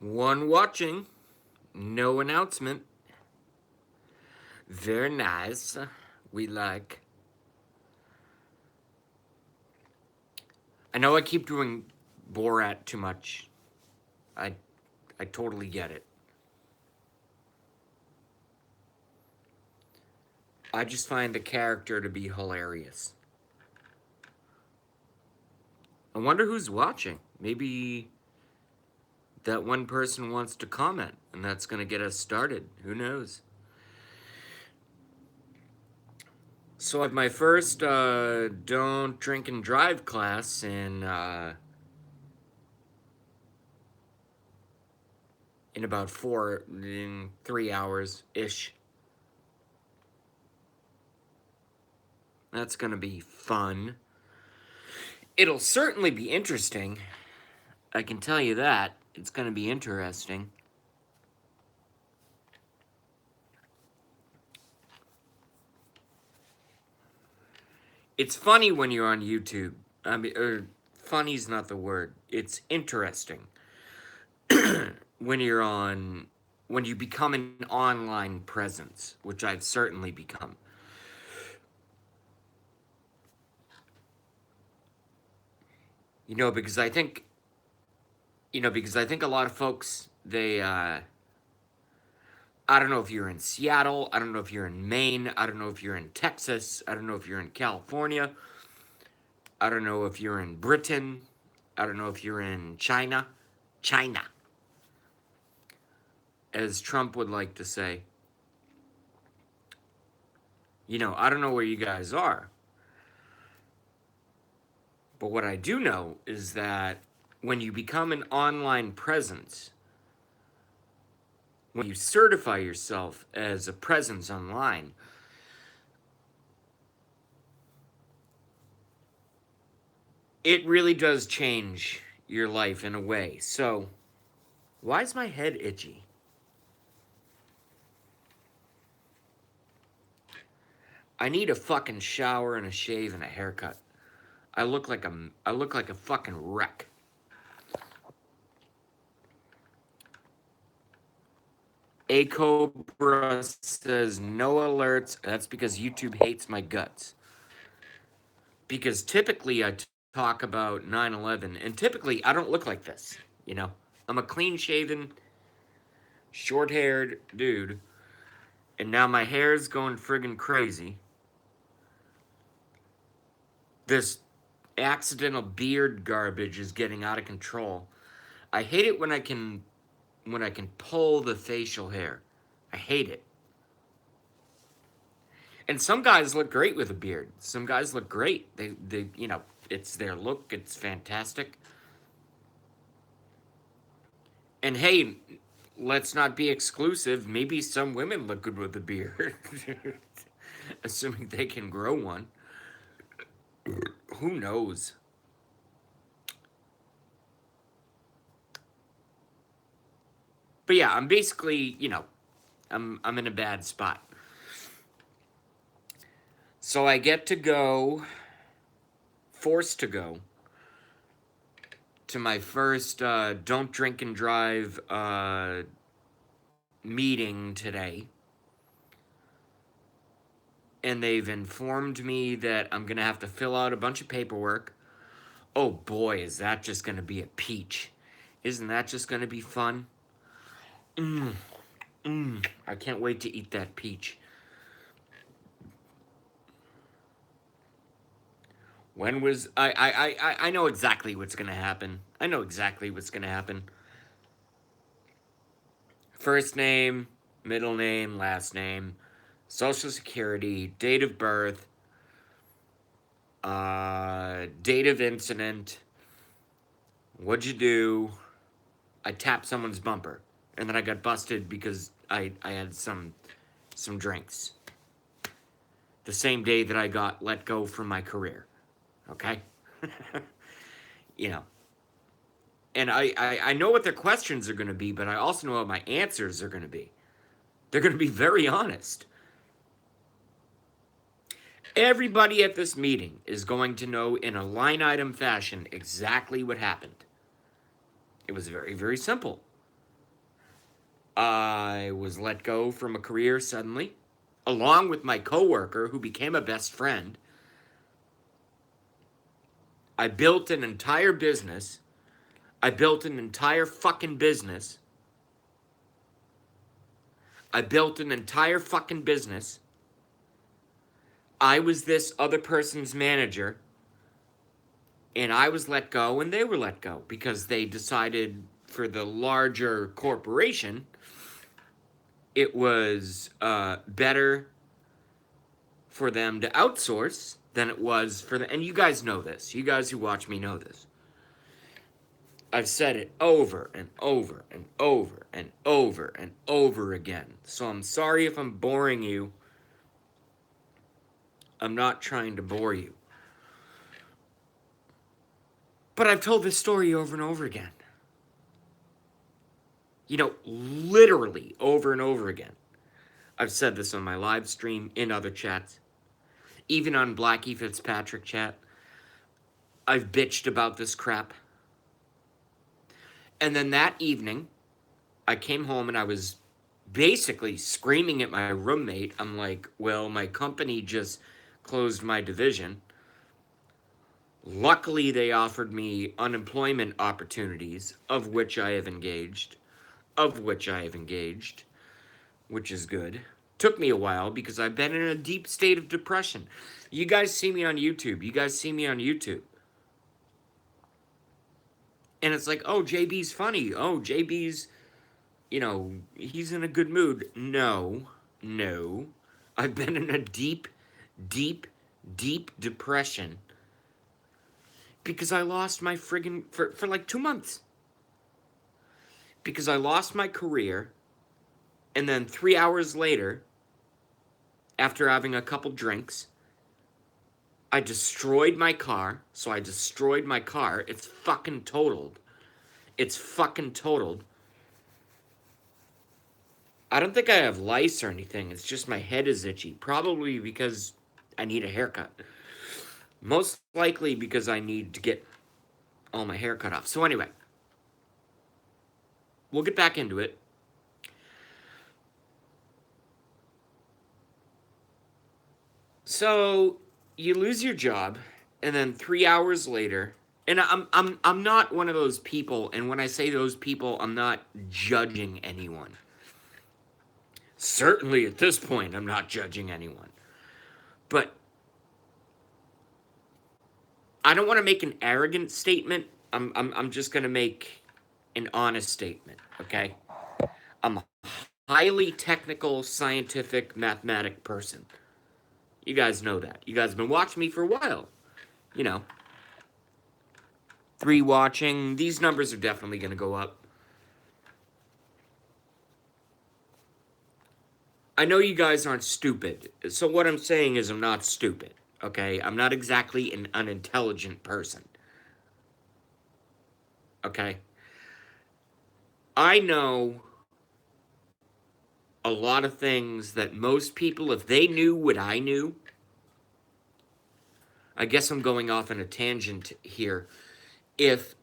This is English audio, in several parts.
One watching, no announcement. Very nice. We like. I know I keep doing Borat too much. I I totally get it. I just find the character to be hilarious. I wonder who's watching. Maybe that one person wants to comment, and that's gonna get us started. Who knows? So I have my first don't drink and drive class in about in 3 hours ish. That's gonna be fun. It'll certainly be interesting. I can tell you that. It's gonna be interesting. It's funny when you're on YouTube. I mean, funny's not the word. It's interesting when you're on when you become an online presence, which I've certainly become. Because I think a lot of folks they I don't know if you're in Seattle, I don't know if you're in Maine, I don't know if you're in Texas, I don't know if you're in California, I don't know if you're in Britain, I don't know if you're in China. China, as Trump would like to say. I don't know where you guys are, but what I do know is that when you become an online presence, when you certify yourself as a presence online, it really does change your life in a way. So, why is my head itchy? I need a fucking shower and a shave and a haircut. I look like a fucking wreck. A Cobra says no alerts. That's because YouTube hates my guts. Because typically I talk about 9/11, and typically I don't look like this. You know, I'm a clean shaven, short haired dude, and now my hair's going friggin' crazy. This accidental beard garbage is getting out of control. I hate it when I can pull the facial hair. I hate it. And some guys look great with a beard. Some guys look great. They it's their look. It's fantastic. And hey, let's not be exclusive. Maybe some women look good with a beard, assuming they can grow one. Who knows? But yeah, I'm basically, I'm in a bad spot. So I get to go, forced to go, to my first don't drink and drive meeting today. And they've informed me that I'm going to have to fill out a bunch of paperwork. Oh boy, is that just going to be a peach. Isn't that just going to be fun? I can't wait to eat that peach. When was I know exactly what's gonna happen. I know exactly what's gonna happen. First name, middle name, last name, social security, date of birth, date of incident, what'd you do? I tapped someone's bumper, and then I got busted because I had some drinks. The same day that I got let go from my career. Okay? you know, and I know what their questions are going to be, but I also know what my answers are going to be. They're going to be very honest. Everybody at this meeting is going to know in a line item fashion exactly what happened. It was very, very simple. I was let go from a career suddenly, along with my coworker who became a best friend. I built an entire business. I built an entire fucking business. I built an entire fucking business. I was this other person's manager, and I was let go, and they were let go because they decided for the larger corporation, it was better for them to outsource than it was for the. And you guys know this. You guys who watch me know this. I've said it over and over and over and over and over again. So I'm sorry if I'm boring you. I'm not trying to bore you. But I've told this story over and over again. You know, literally over and over again. I've said this on my live stream, in other chats, even on Blackie Fitzpatrick chat. I've bitched about this crap. And then that evening, I came home and I was basically screaming at my roommate. I'm like, well, my company just closed my division. Luckily, they offered me unemployment opportunities, of which I have engaged, which is good. Took me a while because I've been in a deep state of depression. You guys see me on YouTube. And it's like, oh, JB's funny. Oh, JB's, he's in a good mood. No, no. I've been in a deep, deep, deep depression because I lost my friggin' for like 2 months. Because I lost my career, and then 3 hours later, after having a couple drinks, I destroyed my car. So I destroyed my car. It's fucking totaled. I don't think I have lice or anything. It's just my head is itchy. Probably because I need a haircut. Most likely because I need to get all my hair cut off. So anyway, we'll get back into it. So you lose your job, and then 3 hours later, and I'm not one of those people, and when I say those people, I'm not judging anyone. Certainly at this point, I'm not judging anyone. But I don't want to make an arrogant statement. I'm just going to make an honest statement, okay? I'm a highly technical, scientific, mathematic person. You guys know that. You guys have been watching me for a while. 3 watching. These numbers are definitely going to go up. I know you guys aren't stupid. So what I'm saying is I'm not stupid, okay? I'm not exactly an unintelligent person. Okay? I know a lot of things that most people, if they knew what I knew, I guess I'm going off on a tangent here. If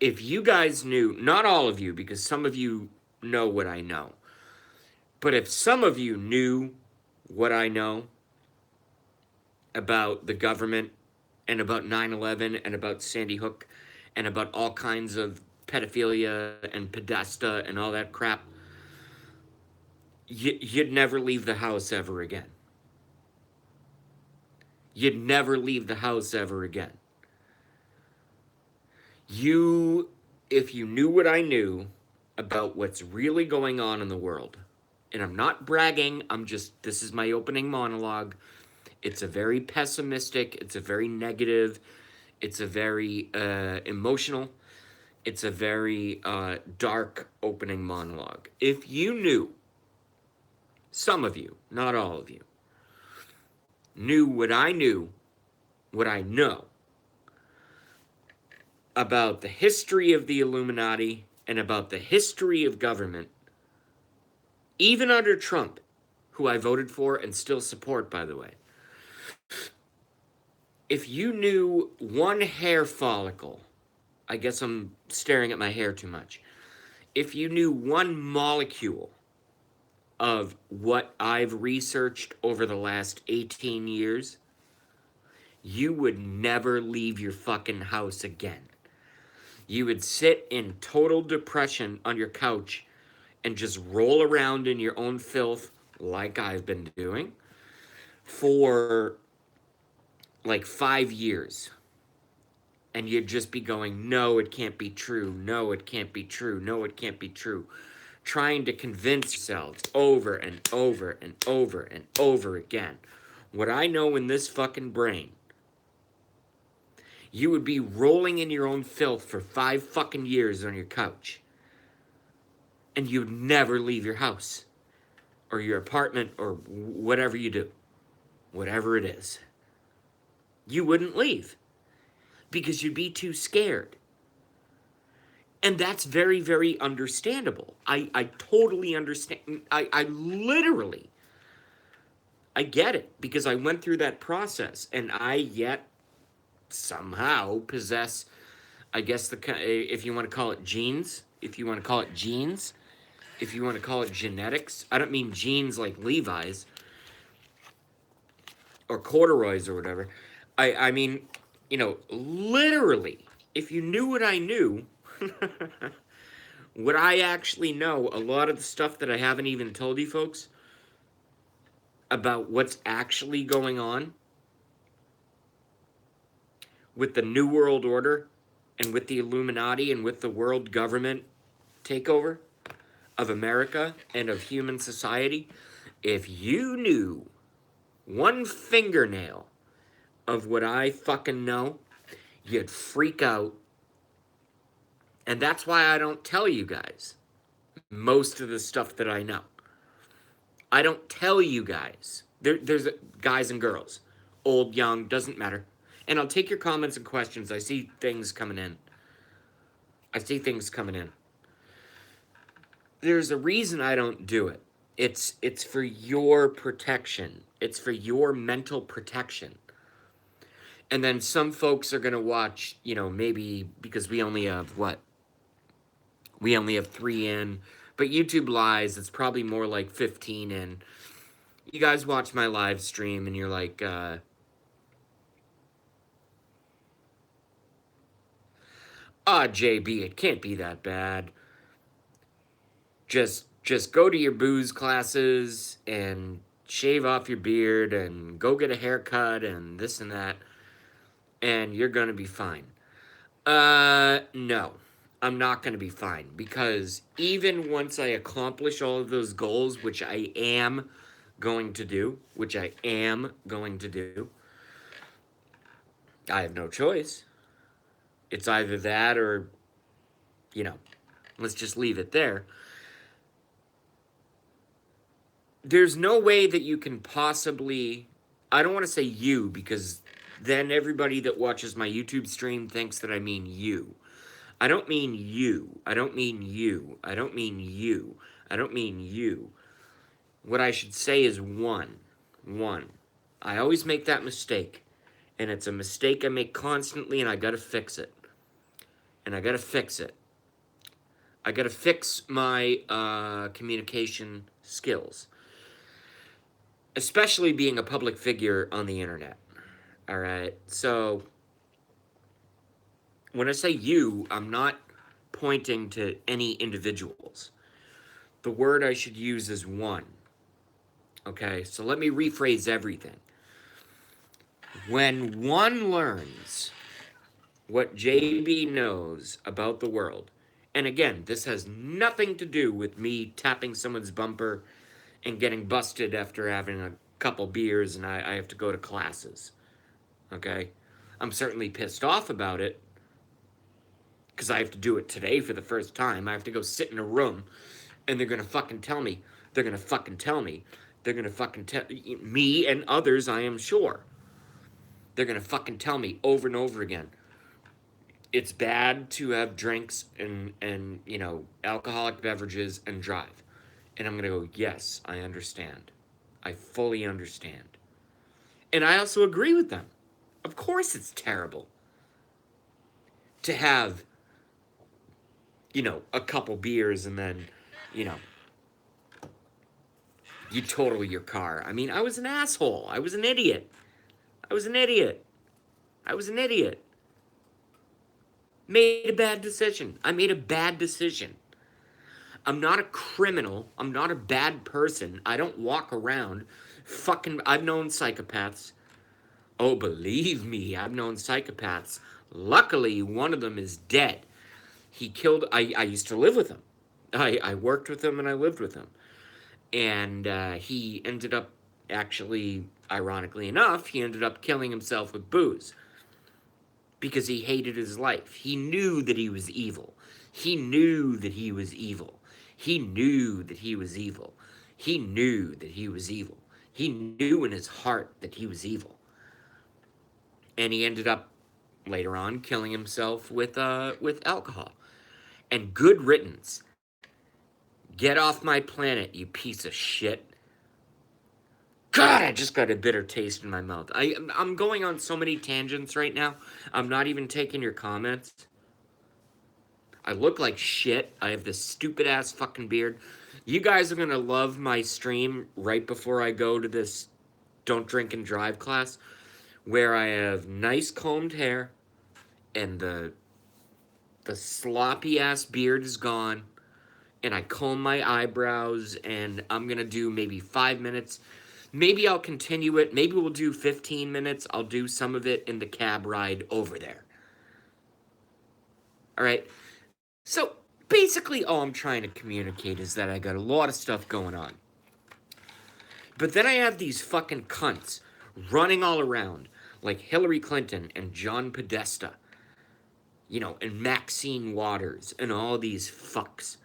you guys knew, not all of you, because some of you know what I know, but if some of you knew what I know about the government and about 9/11 and about Sandy Hook and about all kinds of pedophilia and Podesta and all that crap, you'd never leave the house ever again. You'd never leave the house ever again. If you knew what I knew about what's really going on in the world, and I'm not bragging, this is my opening monologue. It's a very pessimistic, it's a very negative, it's a very emotional, it's a very dark opening monologue. If you knew, some of you, not all of you, knew what I know about the history of the Illuminati and about the history of government, even under Trump, who I voted for and still support, by the way. If you knew one hair follicle, I guess I'm staring at my hair too much. if you knew one molecule of what I've researched over the last 18 years, you would never leave your fucking house again. You would sit in total depression on your couch and just roll around in your own filth like I've been doing for like 5 years. And you'd just be going, no, it can't be true. No, it can't be true. No, it can't be true. Trying to convince yourselves over and over and over and over again. What I know in this fucking brain, you would be rolling in your own filth for 5 fucking years on your couch. And you'd never leave your house or your apartment or whatever you do. Whatever it is. You wouldn't leave because you'd be too scared. And that's very, very understandable. I totally understand. I literally, I get it because I went through that process and I yet somehow possess, I guess, if you want to call it genes, if you want to call it genes, if you want to call it genetics. I don't mean genes like Levi's or corduroys or whatever. I mean, literally, if you knew what I knew, what I actually know, a lot of the stuff that I haven't even told you folks about what's actually going on with the New World Order and with the Illuminati and with the world government takeover of America and of human society, if you knew one fingernail of what I fucking know, you'd freak out. And that's why I don't tell you guys most of the stuff that I know. I don't tell you guys. There's guys and girls, old, young, doesn't matter. And I'll take your comments and questions. I see things coming in. There's a reason I don't do it. It's for your protection. It's for your mental protection. And then some folks are going to watch, maybe because we only have what? We only have 3 in. But YouTube lies, it's probably more like 15 in. You guys watch my live stream and you're like, JB, it can't be that bad. Just go to your booze classes and shave off your beard and go get a haircut and this and that, and you're gonna be fine. No. I'm not gonna be fine because even once I accomplish all of those goals, which I am going to do, I have no choice. It's either that or, let's just leave it there. There's no way that you can possibly, I don't want to say you because then everybody that watches my YouTube stream thinks that I mean you. I don't mean you. I don't mean you. I don't mean you. I don't mean you. What I should say is one. I always make that mistake. And it's a mistake I make constantly and I gotta fix it. I gotta fix my communication skills. Especially being a public figure on the internet. Alright? So, when I say you, I'm not pointing to any individuals. The word I should use is one. Okay? So let me rephrase everything. When one learns what JB knows about the world, and again, this has nothing to do with me tapping someone's bumper and getting busted after having a couple beers and I have to go to classes. Okay? I'm certainly pissed off about it because I have to do it today for the first time. I have to go sit in a room and they're going to fucking tell me. They're going to fucking tell me. They're going to fucking tell me and others, I am sure. They're going to fucking tell me over and over again. It's bad to have drinks and alcoholic beverages and drive. And I'm going to go, yes, I understand. I fully understand. And I also agree with them. Of course it's terrible to have a couple beers and then, you know, you total your car. I mean, I was an asshole. I was an idiot. I was an idiot. I was an idiot. Made a bad decision. I made a bad decision. I'm not a criminal. I'm not a bad person. I don't walk around fucking. I've known psychopaths. Oh, believe me, I've known psychopaths. Luckily, one of them is dead. He killed. I used to live with him. I worked with him and I lived with him. And he ended up, actually, ironically enough, he ended up killing himself with booze because he hated his life. He knew that he was evil. He knew that he was evil. He knew that he was evil. He knew that he was evil. He knew in his heart that he was evil. And he ended up later on killing himself with alcohol. And good riddance. Get off my planet, you piece of shit. God, I just got a bitter taste in my mouth. I'm going on so many tangents right now. I'm not even taking your comments. I look like shit. I have this stupid ass fucking beard. You guys are gonna love my stream right before I go to this don't drink and drive class, where I have nice combed hair and the sloppy ass beard is gone, and I comb my eyebrows, and I'm gonna do maybe 5 minutes. Maybe I'll continue it. Maybe we'll do 15 minutes. I'll do some of it in the cab ride over there. All right. So basically, all I'm trying to communicate is that I got a lot of stuff going on. But then I have these fucking cunts running all around, like Hillary Clinton and John Podesta, and Maxine Waters and all these fucks,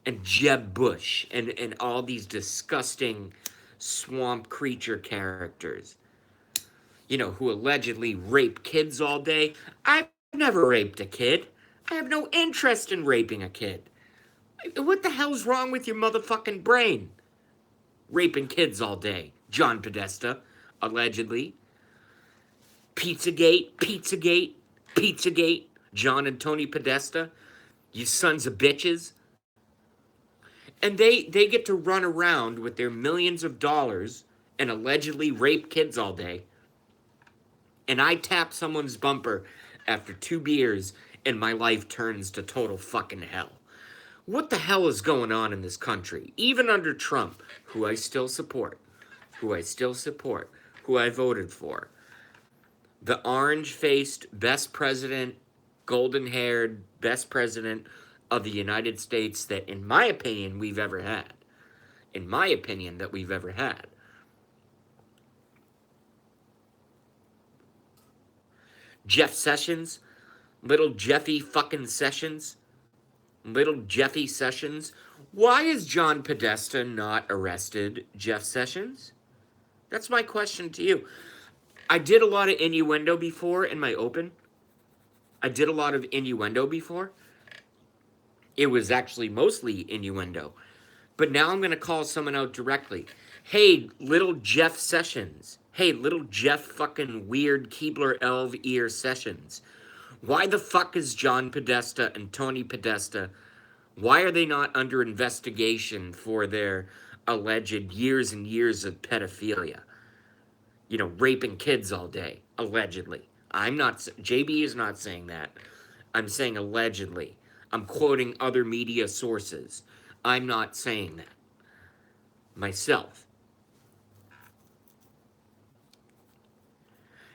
and Jeb Bush and all these disgusting swamp creature characters, who allegedly rape kids all day. I've never raped a kid. I have no interest in raping a kid. What the hell's wrong with your motherfucking brain? Raping kids all day. John Podesta, allegedly. Pizzagate, Pizzagate, Pizzagate. John and Tony Podesta, you sons of bitches. And they get to run around with their millions of dollars and allegedly rape kids all day. And I tap someone's bumper after 2 beers and my life turns to total fucking hell. What the hell is going on in this country? Even under Trump, who I still support, who I voted for. The orange-faced best president, golden-haired best president of the United States that, in my opinion, we've ever had. In my opinion, that we've ever had. Jeff Sessions, little Jeffy fucking Sessions, little Jeffy Sessions. Why is John Podesta not arrested, Jeff Sessions? That's my question to you. I did a lot of innuendo before in my open. I did a lot of innuendo before. It was actually mostly innuendo. But now I'm going to call someone out directly. Hey, little Jeff Sessions. Hey, little Jeff fucking weird Keebler Elv ear Sessions. Why the fuck is John Podesta and Tony Podesta, why are they not under investigation for their alleged years and years of pedophilia? Raping kids all day, allegedly. JB is not saying that. I'm saying allegedly. I'm quoting other media sources. I'm not saying that myself.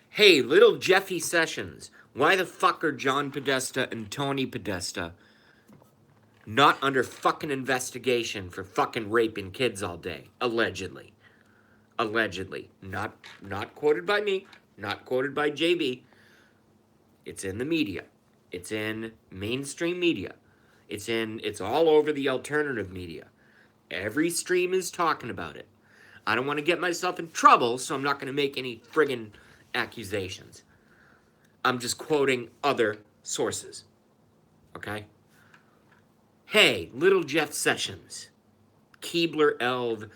Hey, little Jeffy Sessions, why the fuck are John Podesta and Tony Podesta not under fucking investigation for fucking raping kids all day? Allegedly. Allegedly. Not quoted by me, not quoted by JB. It's in the media. It's in mainstream media. It's all over the alternative media. Every stream is talking about it. I don't want to get myself in trouble, so I'm not going to make any friggin' accusations. I'm just quoting other sources. Okay? Hey, little Jeff Sessions, Keebler Elv,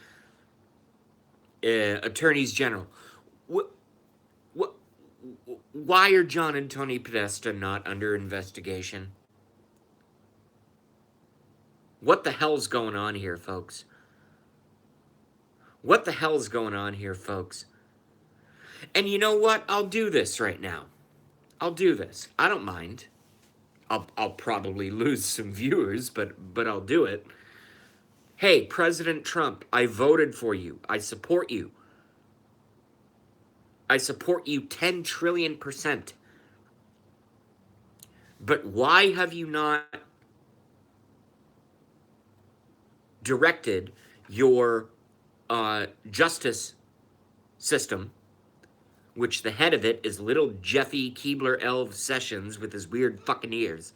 attorneys general. Why are John and Tony Podesta not under investigation? What the hell's going on here, folks? What the hell's going on here, folks? And you know what? I'll do this right now. I'll do this. I don't mind. I'll probably lose some viewers, but I'll do it. Hey, President Trump, I voted for you. I support you. I support you 10 trillion%. But why have you not directed your justice system, which the head of it is little Jeffy Keebler-Elves Sessions with his weird fucking ears?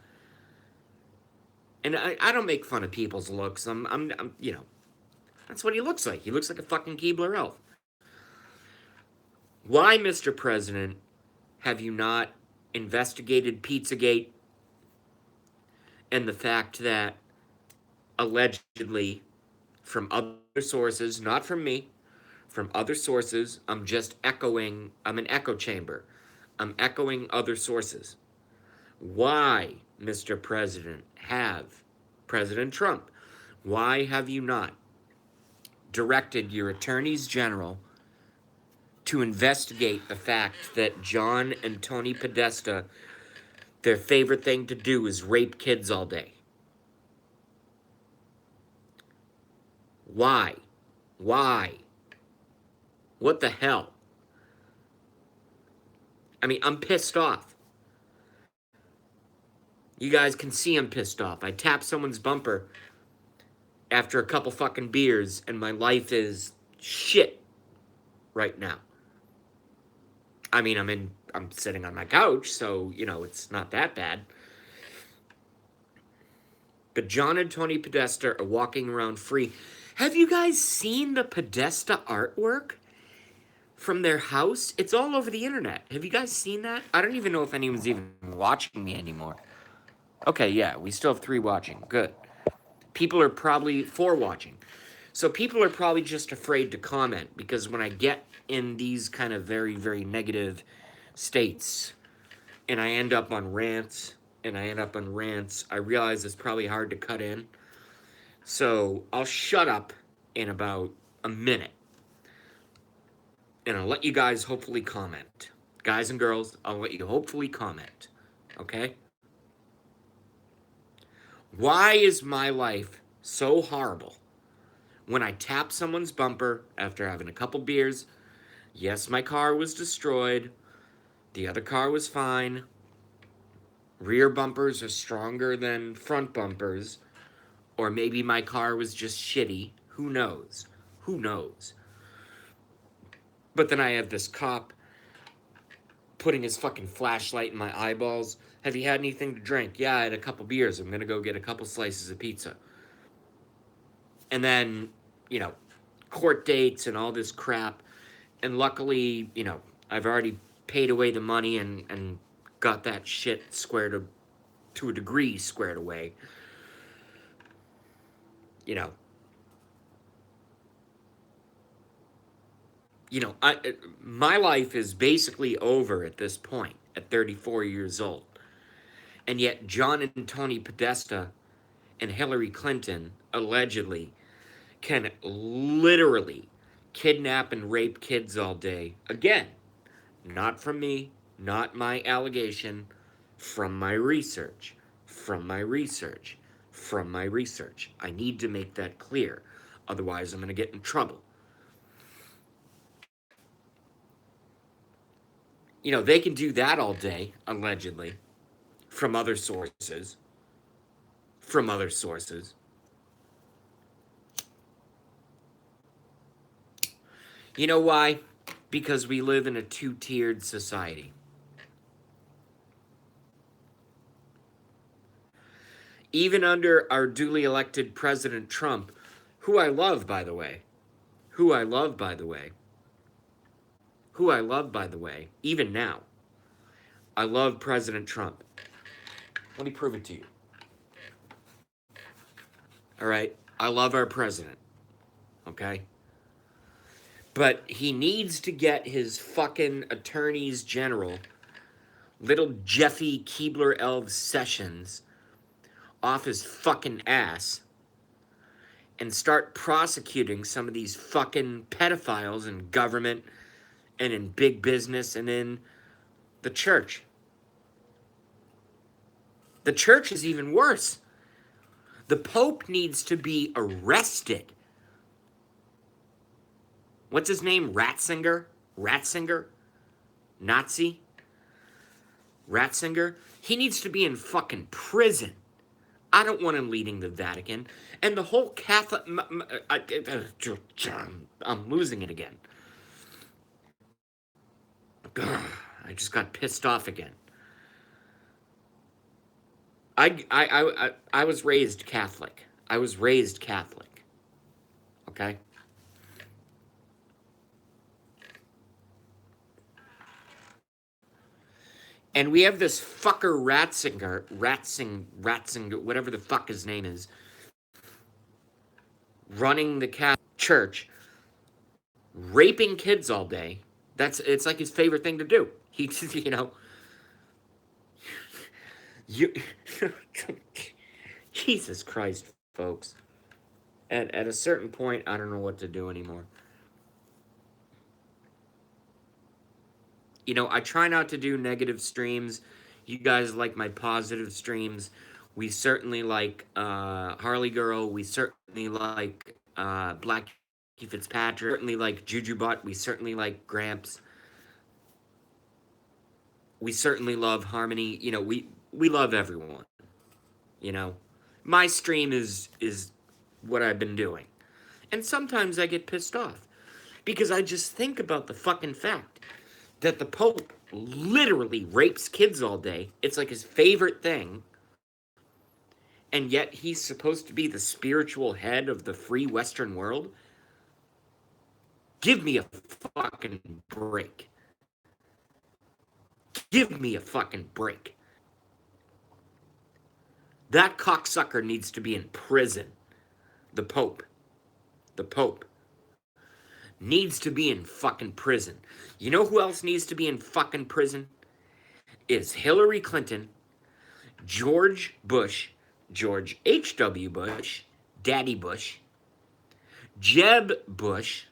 And I don't make fun of people's looks. I'm you know, that's what he looks like. He looks like a fucking Keebler elf. Why, Mr. President, have you not investigated Pizzagate and the fact that allegedly, from other sources, not from me, from other sources, I'm just echoing, I'm an echo chamber. I'm echoing other sources. Why, Mr. President, have President Trump, why have you not directed your attorneys general to investigate the fact that John and Tony Podesta, their favorite thing to do is rape kids all day? Why? Why? What the hell? I mean, I'm pissed off. You guys can see I'm pissed off. I tap someone's bumper after a couple fucking beers, and my life is shit right now. I mean, I'm sitting on my couch, so, you know, it's not that bad. But John and Tony Podesta are walking around free. Have you guys seen the Podesta artwork from their house? It's all over the internet. Have you guys seen that? I don't even know if anyone's even watching me anymore. Okay, yeah, we still have 3 watching. Good. People are probably 4 watching. So people are probably just afraid to comment, because when I get in these kind of very, very negative states and I end up on rants, I realize it's probably hard to cut in. So I'll shut up in about a minute. And I'll let you guys hopefully comment. Guys and girls, I'll let you hopefully comment. Okay? Why is my life so horrible when I tap someone's bumper after having a couple beers? Yes, my car was destroyed. The other car was fine. Rear bumpers are stronger than front bumpers. Or maybe my car was just shitty. Who knows? Who knows? But then I have this cop putting his fucking flashlight in my eyeballs. Have you had anything to drink? Yeah, I had a couple beers. I'm gonna go get a couple slices of pizza. And then, you know, court dates and all this crap. And luckily, you know, I've already paid away the money and got that shit squared to a degree squared away. You know, my life is basically over at this point, at 34 years old. And yet John and Tony Podesta and Hillary Clinton, allegedly, can literally kidnap and rape kids all day. Again, not from me, not my allegation, from my research, from my research, from my research. I need to make that clear. Otherwise, I'm going to get in trouble. You know, they can do that all day, allegedly, from other sources. From other sources. You know why? Because we live in a two-tiered society. Even under our duly elected President Trump, who I love, by the way, even now, I love President Trump. Let me prove it to you. All right? I love our president. Okay? But he needs to get his fucking attorneys general, little Jeffy Keebler-Elves Sessions, off his fucking ass and start prosecuting some of these fucking pedophiles in government and in big business and in the church. The church is even worse. The Pope needs to be arrested. What's his name? Ratzinger? Ratzinger? Nazi? Ratzinger? He needs to be in fucking prison. I don't want him leading the Vatican. And the whole Catholic... I'm losing it again. I just got pissed off again. I was raised Catholic. I was raised Catholic. Okay? And we have this fucker Ratzinger, whatever the fuck his name is, running the Catholic Church, raping kids all day. It's like his favorite thing to do. He, you, Jesus Christ, folks. At a certain point, I don't know what to do anymore. I try not to do negative streams. You guys like my positive streams. We certainly like Harley Girl. We certainly like Black Fitzpatrick. Certainly like Jujubot. We certainly like Gramps. We certainly love Harmony. We love everyone. My stream is what I've been doing. And sometimes I get pissed off because I just think about the fucking fact that the Pope literally rapes kids all day. It's like his favorite thing. And yet he's supposed to be the spiritual head of the free Western world? Give me a fucking break. Give me a fucking break. That cocksucker needs to be in prison. The Pope. The Pope needs to be in fucking prison. You know who else needs to be in fucking prison? Is Hillary Clinton, George Bush, George H.W. Bush, Daddy Bush, Jeb Bush,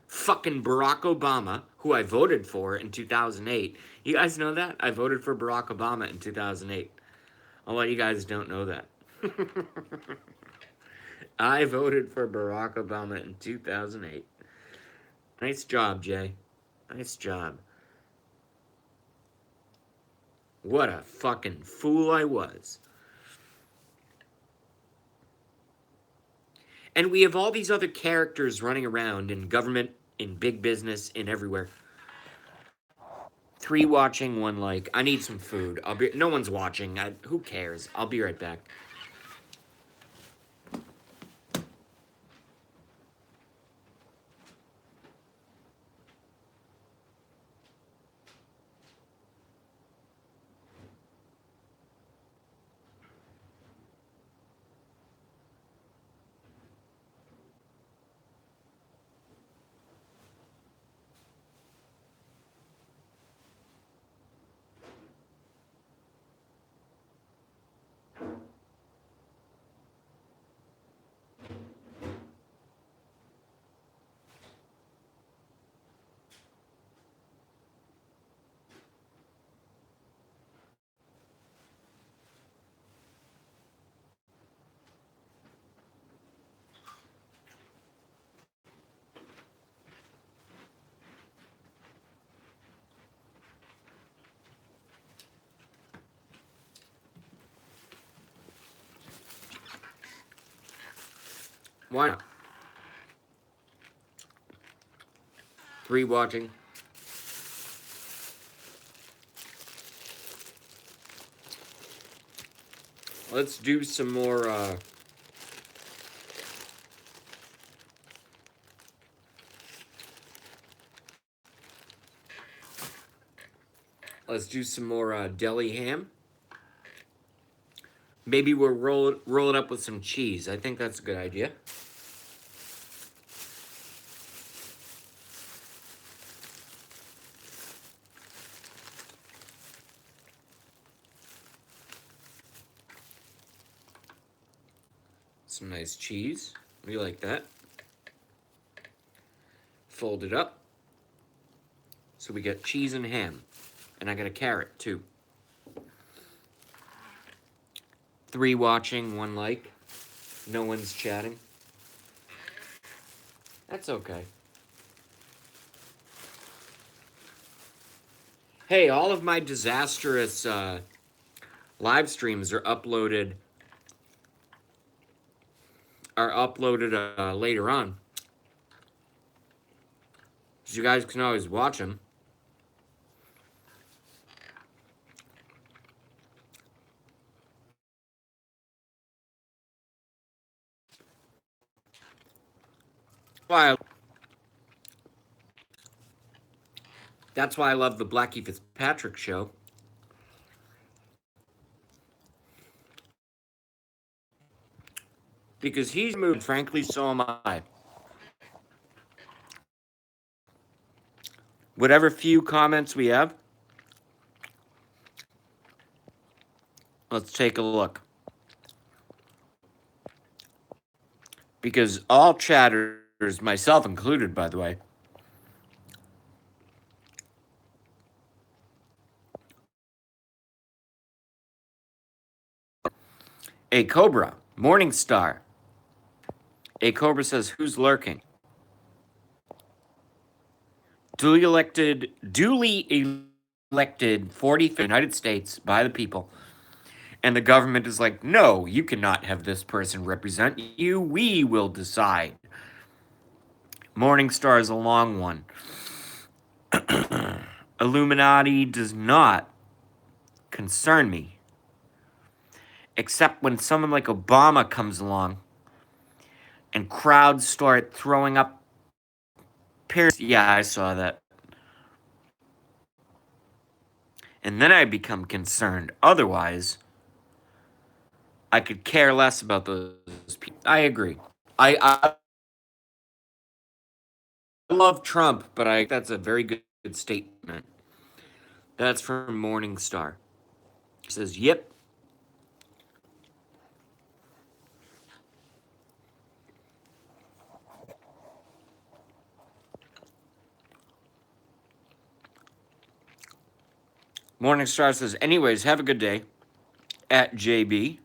fucking Barack Obama, who I voted for in 2008. You guys know that? I voted for Barack Obama in 2008. A lot of you guys don't know that. I voted for Barack Obama in 2008. Nice job, Jay. Nice job. What a fucking fool I was. And we have all these other characters running around in government, in big business, in everywhere. 3 watching, 1 like. I need some food. No one's watching. Who cares? I'll be right back. Why not? 3 watching. Let's do some more, let's do some more, deli ham. Maybe we'll roll it up with some cheese. I think that's a good idea. Some some nice cheese. We like that. Fold it up. So we got cheese and ham. And I got a carrot, too. 3 watching, 1 like. No one's chatting. That's okay. Hey, all of my disastrous live streams are uploaded later on. So you guys can always watch them. That's why I love the Blackie Fitzpatrick show. Because he's moved, frankly, so am I. Whatever few comments we have, let's take a look. Because all chatters, myself included, by the way, A Cobra, Morning Star. A Cobra says, who's lurking? Duly elected 45th United States by the people. And the government is like, no, you cannot have this person represent you. We will decide. Morning Star is a long one. Illuminati does not concern me. Except when someone like Obama comes along and crowds start throwing up pyramids. Yeah, I saw that. And then I become concerned. Otherwise, I could care less about those people. I agree. I love Trump, but I think that's a very good statement. That's from Morningstar. It says, yep. Morningstar says, anyways, have a good day. At JB.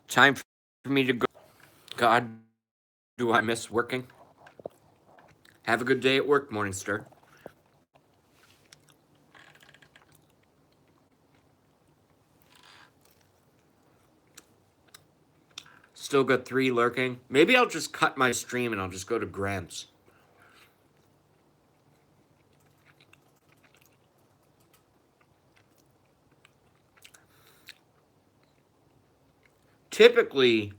Time for me to go. God, do I miss working? Have a good day at work, Morningstar. Still got 3 lurking. Maybe I'll just cut my stream and I'll just go to Gramps. Typically,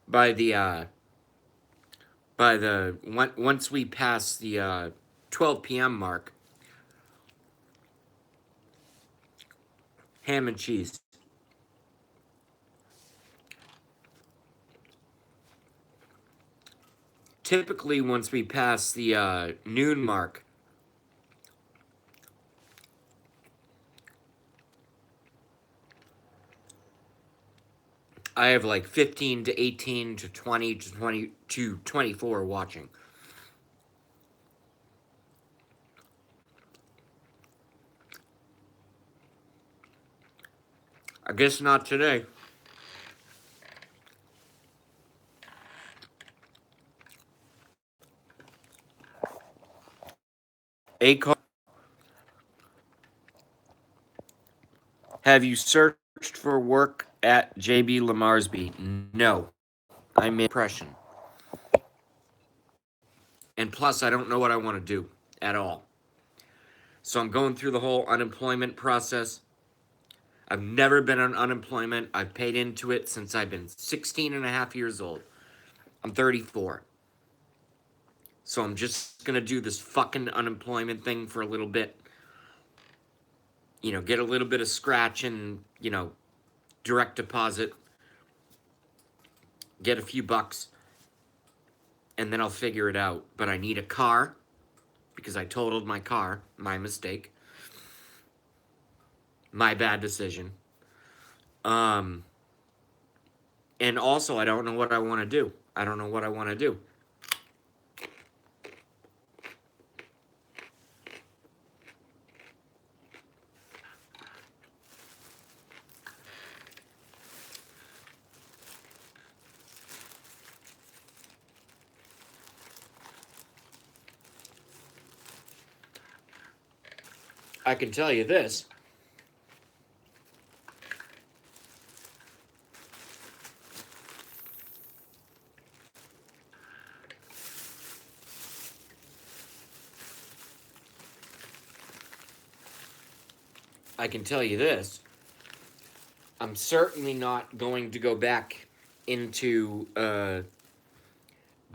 by the once we pass the 12 p.m. mark, ham and cheese. Typically, once we pass the noon mark, I have like 15 to 18 to 20 to 20 to 24 watching. I guess not today. Have you searched for work at JB Lamarsby? No. I'm in depression. And plus, I don't know what I want to do at all. So I'm going through the whole unemployment process. I've never been on unemployment. I've paid into it since I've been 16 and a half years old. I'm 34. So I'm just going to do this fucking unemployment thing for a little bit. You know, get a little bit of scratch and, you know, direct deposit. Get a few bucks. And then I'll figure it out. But I need a car because I totaled my car. My mistake. My bad decision. Um, and also, I don't know what I want to do. I don't know what I want to do. I can tell you this. I can tell you this. I'm certainly not going to go back into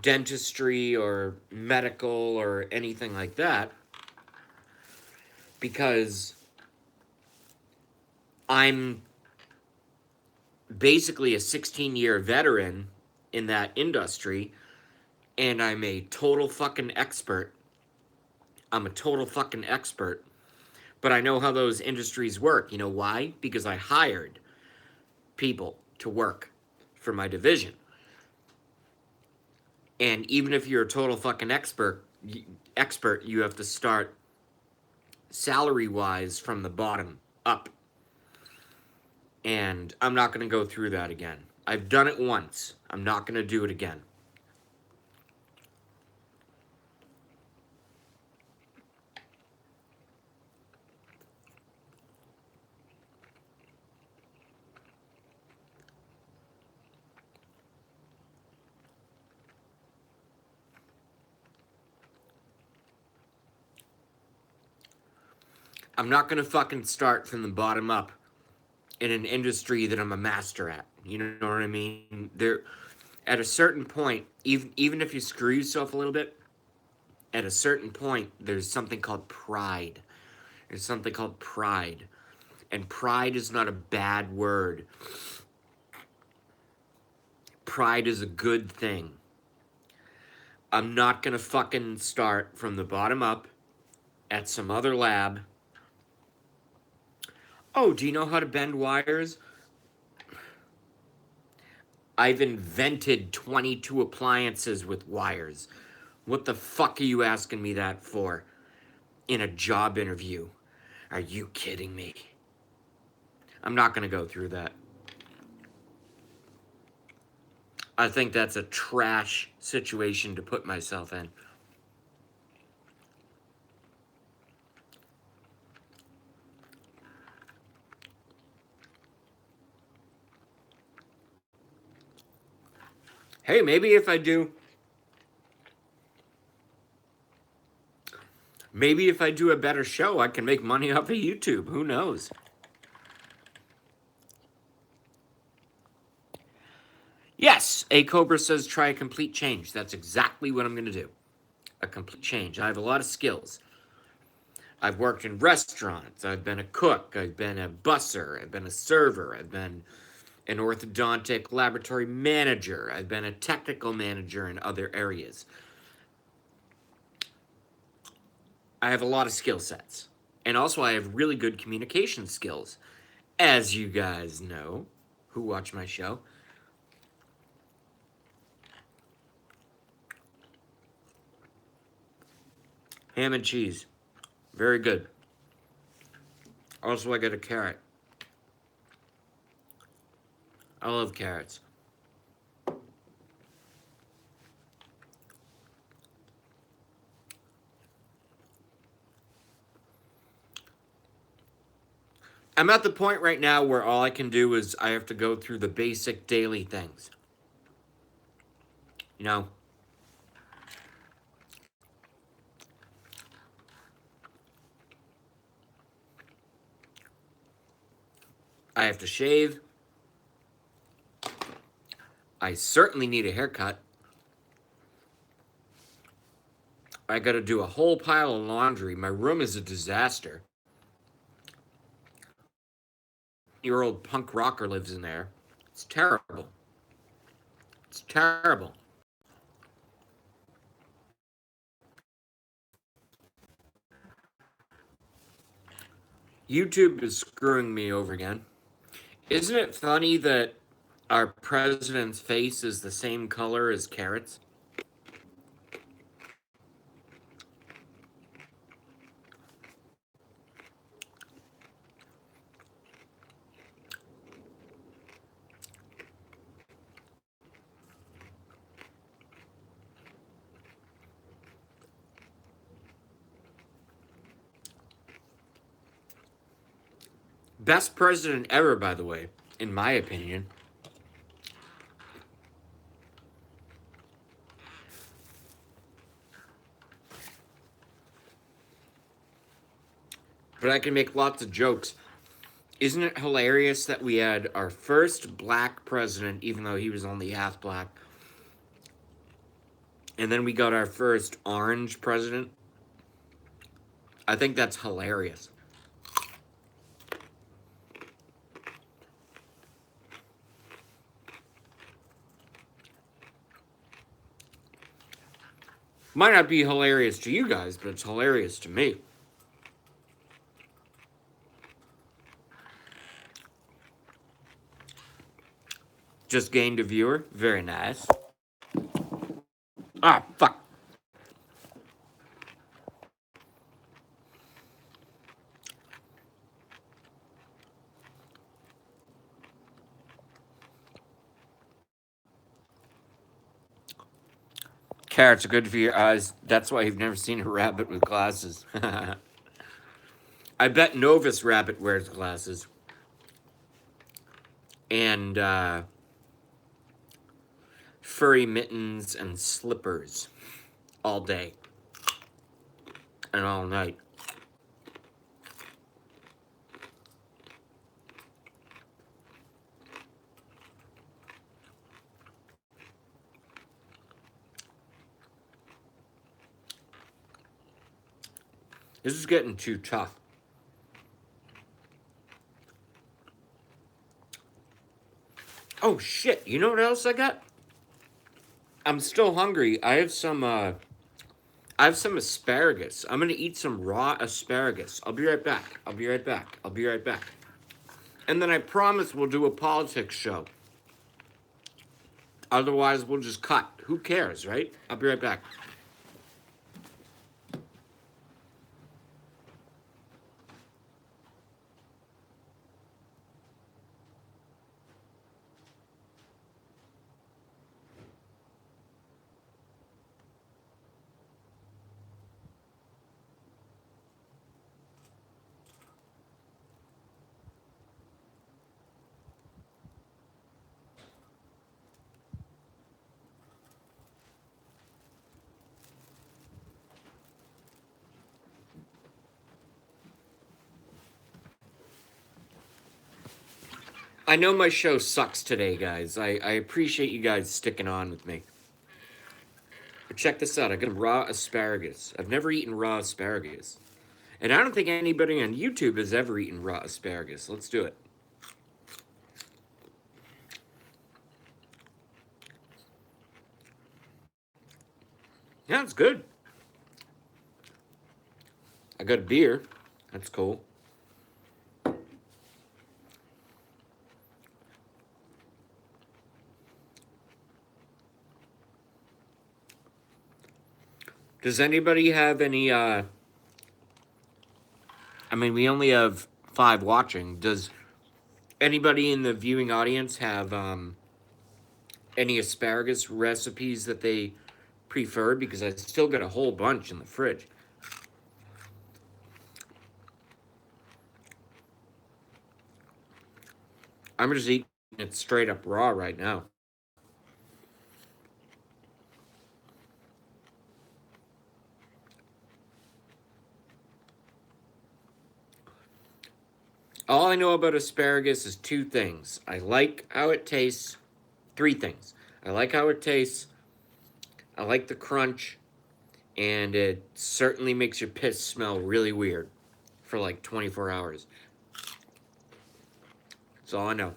dentistry or medical or anything like that because I'm basically a 16-year veteran in that industry and I'm a total fucking expert. I'm a total fucking expert. But I know how those industries work. You know why? Because I hired people to work for my division. And even if you're a total fucking expert, you have to start salary wise from the bottom up. And I'm not going to go through that again. I've done it once. I'm not going to do it again. I'm not going to fucking start from the bottom up in an industry that I'm a master at. You know what I mean? There, at a certain point, even if you screw yourself a little bit, at a certain point, there's something called pride. There's something called pride. And pride is not a bad word. Pride is a good thing. I'm not gonna fucking start from the bottom up at some other lab. Oh, do you know how to bend wires? I've invented 22 appliances with wires. What the fuck are you asking me that for in a job interview? Are you kidding me? I'm not gonna go through that. I think that's a trash situation to put myself in. Hey, maybe if I do a better show, I can make money off of YouTube. Who knows? Yes, A Cobra says try a complete change. That's exactly what I'm going to do. A complete change. I have a lot of skills. I've worked in restaurants. I've been a cook. I've been a busser. I've been a server. I've been an orthodontic laboratory manager. I've been a technical manager in other areas. I have a lot of skill sets. And also, I have really good communication skills. As you guys know, who watch my show. Ham and cheese. Very good. Also, I got a carrot. I love carrots. I'm at the point right now where all I can do is I have to go through the basic daily things. You know, I have to shave. I certainly need a haircut. I gotta do a whole pile of laundry. My room is a disaster. Your old punk rocker lives in there. It's terrible. It's terrible. YouTube is screwing me over again. Isn't it funny that our president's face is the same color as carrots? Best president ever, by the way, in my opinion. But I can make lots of jokes. Isn't it hilarious that we had our first black president, even though he was only half black, and then we got our first orange president? I think that's hilarious. Might not be hilarious to you guys, but it's hilarious to me. Just gained a viewer. Very nice. Ah, fuck. Carrots are good for your eyes. That's why you've never seen a rabbit with glasses. I bet Novus Rabbit wears glasses. And furry mittens and slippers all day and all night. This is getting too tough. Oh shit, you know what else I got? I'm still hungry. I have some asparagus. I'm gonna eat some raw asparagus. I'll be right back. I'll be right back. I'll be right back. And then I promise we'll do a politics show. Otherwise, we'll just cut. Who cares, right? I'll be right back. I know my show sucks today, guys. I appreciate you guys sticking on with me. But check this out. I got raw asparagus. I've never eaten raw asparagus. And I don't think anybody on YouTube has ever eaten raw asparagus. Let's do it. Yeah, it's good. I got a beer. That's cool. Does anybody have any, I mean, we only have 5 watching. Does anybody in the viewing audience have, any asparagus recipes that they prefer? Because I still got a whole bunch in the fridge. I'm just eating it straight up raw right now. All I know about asparagus is 2 things. I like how it tastes. 3 things. I like how it tastes. I like the crunch. And it certainly makes your piss smell really weird for like 24 hours. That's all I know.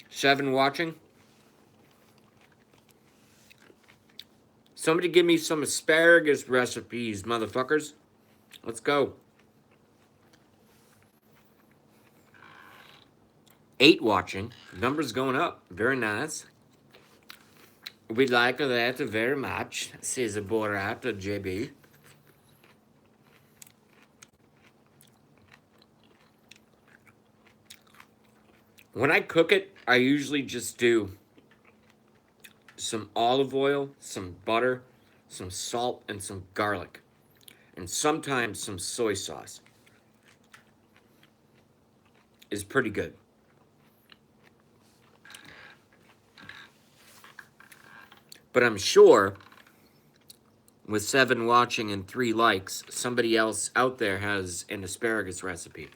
Seven watching. Somebody give me some asparagus recipes, motherfuckers. Let's go. 8 watching. Numbers going up. Very nice. We like that very much, says Borat JB. When I cook it, I usually just do some olive oil, some butter, some salt, and some garlic. And sometimes some soy sauce is pretty good. But I'm sure with 7 watching and 3 likes, somebody else out there has an asparagus recipe.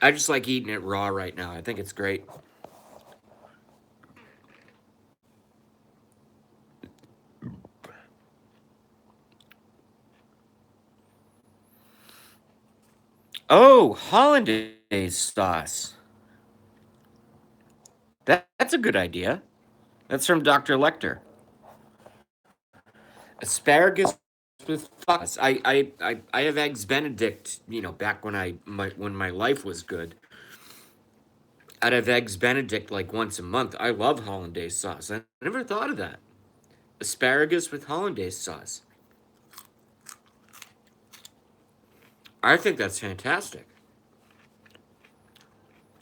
I just like eating it raw right now. I think it's great. Oh, hollandaise sauce. That's a good idea. That's from Dr. Lecter. Asparagus with sauce. I have eggs Benedict. You know, back when when my life was good. I'd have eggs Benedict like once a month. I love hollandaise sauce. I never thought of that. Asparagus with hollandaise sauce. I think that's fantastic.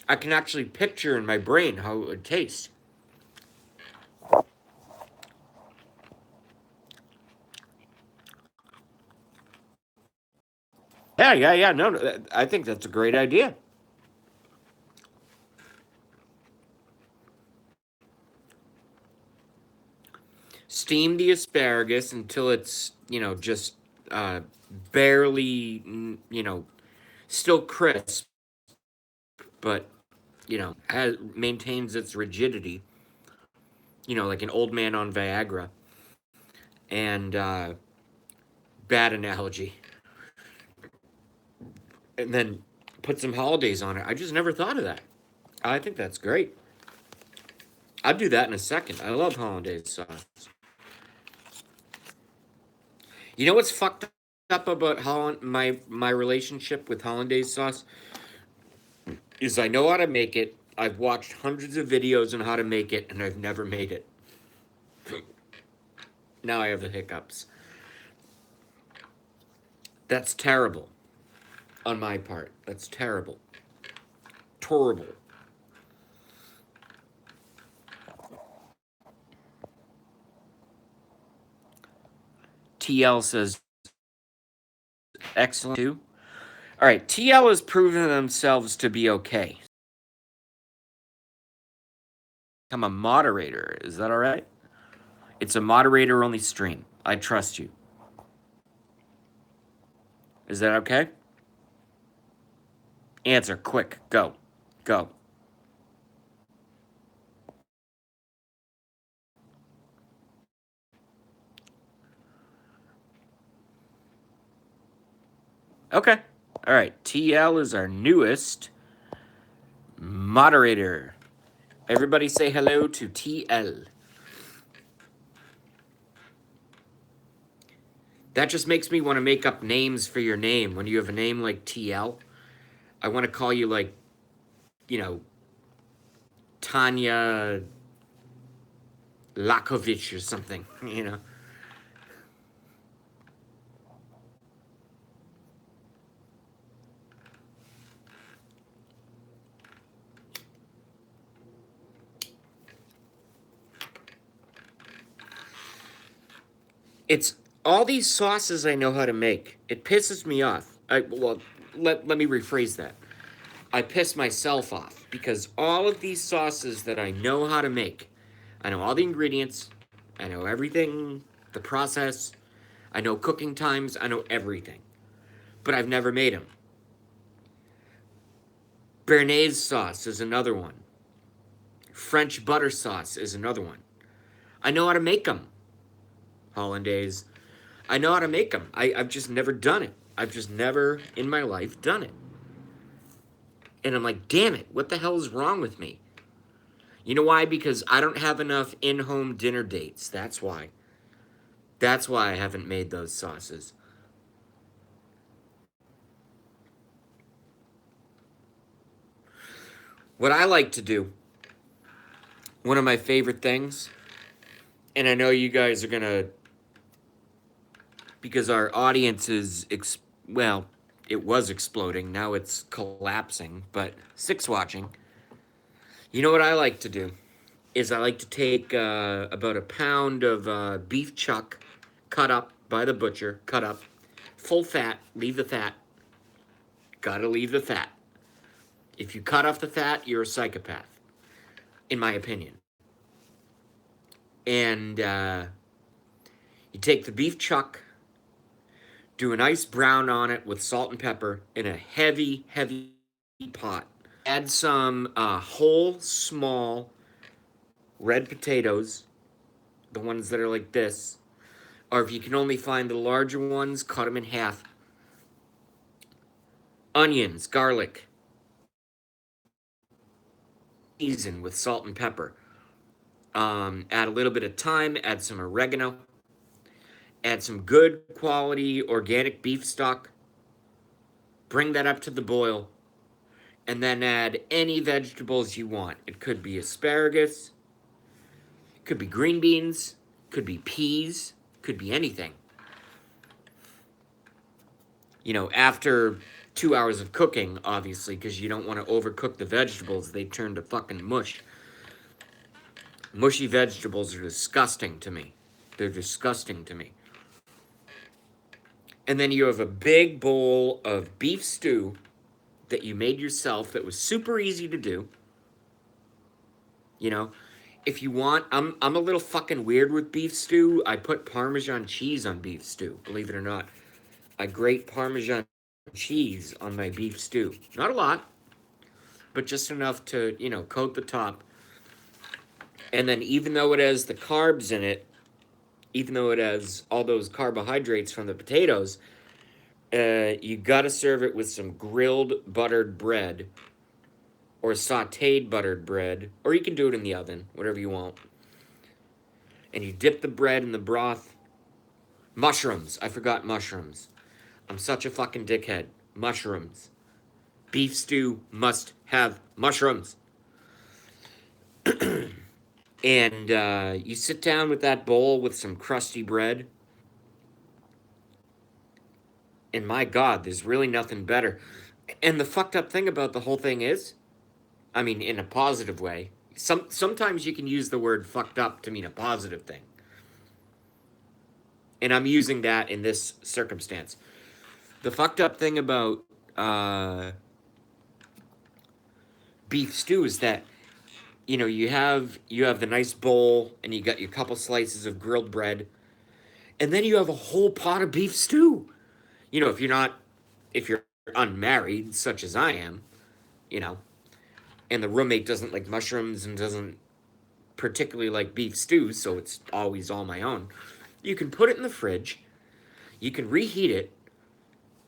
I can actually picture in my brain how it would taste. Yeah. No, I think that's a great idea. Steam the asparagus until it's, just barely, still crisp, but, maintains its rigidity, like an old man on Viagra. And bad analogy. And then put some holidays on it. I just never thought of that. I think that's great. I'd do that in a second. I love hollandaise sauce. You know what's fucked up about my relationship with hollandaise sauce is I know how to make it. I've watched hundreds of videos on how to make it, and I've never made it. Now I have the hiccups. That's terrible on my part. That's terrible. Terrible. TL says excellent too. All right, TL has proven themselves to be okay. I'm a moderator. Is that all right? It's a moderator only stream. I trust you. Is that okay? Answer quick. Go. Go. Okay. All right. TL is our newest moderator. Everybody say hello to TL. That just makes me want to make up names for your name. When you have a name like TL, I want to call you like, Tanya Lakovich or something, It's all these sauces I know how to make. It pisses me off. Let me rephrase that. I piss myself off because all of these sauces that I know how to make, I know all the ingredients, I know everything, the process, I know cooking times, I know everything, but I've never made them. Béarnaise sauce is another one. French butter sauce is another one. I know how to make them. Hollandaise. I know how to make them. I've just never done it. I've just never in my life done it. And I'm like, damn it, what the hell is wrong with me? You know why? Because I don't have enough in-home dinner dates. That's why. That's why I haven't made those sauces. What I like to do, one of my favorite things, and I know you guys are gonna, because our audience is, well, it was exploding, now it's collapsing, but six watching. You know what I like to do? Is I like to take about a pound of beef chuck, cut up by the butcher, cut up, full fat, leave the fat. Gotta leave the fat. If you cut off the fat, you're a psychopath, in my opinion. And you take the beef chuck, do a nice brown on it with salt and pepper in a heavy, heavy pot. Add some whole, small red potatoes, the ones that are like this. Or if you can only find the larger ones, cut them in half. Onions, garlic, season with salt and pepper. Add a little bit of thyme, add some oregano, add some good quality organic beef stock, bring that up to the boil, and then add any vegetables you want. It could be asparagus, could be green beans, could be peas, could be anything. You know, after 2 hours of cooking, obviously, because you don't want to overcook the vegetables, they turn to fucking mush. Mushy vegetables are disgusting to me. They're disgusting to me. And then you have a big bowl of beef stew that you made yourself that was super easy to do. You know, if you want, I'm a little fucking weird with beef stew. I put Parmesan cheese on beef stew, believe it or not. I grate Parmesan cheese on my beef stew. Not a lot, but just enough to, you know, coat the top. And then even though it has the carbs in it, even though it has all those carbohydrates from the potatoes, you gotta serve it with some grilled buttered bread or sauteed buttered bread, or you can do it in the oven, whatever you want. And you dip the bread in the broth. Mushrooms. I forgot mushrooms. I'm such a fucking dickhead. Mushrooms. Beef stew must have mushrooms. And you sit down with that bowl with some crusty bread. And my God, there's really nothing better. And the fucked up thing about the whole thing is, I mean, in a positive way, sometimes you can use the word fucked up to mean a positive thing. And I'm using that in this circumstance. The fucked up thing about beef stew is that, you know, you have the nice bowl and you got your couple slices of grilled bread, and then you have a whole pot of beef stew. You know, if you're unmarried, such as I am, you know, and the roommate doesn't like mushrooms and doesn't particularly like beef stew, so it's always all my own. You can put it in the fridge. You can reheat it.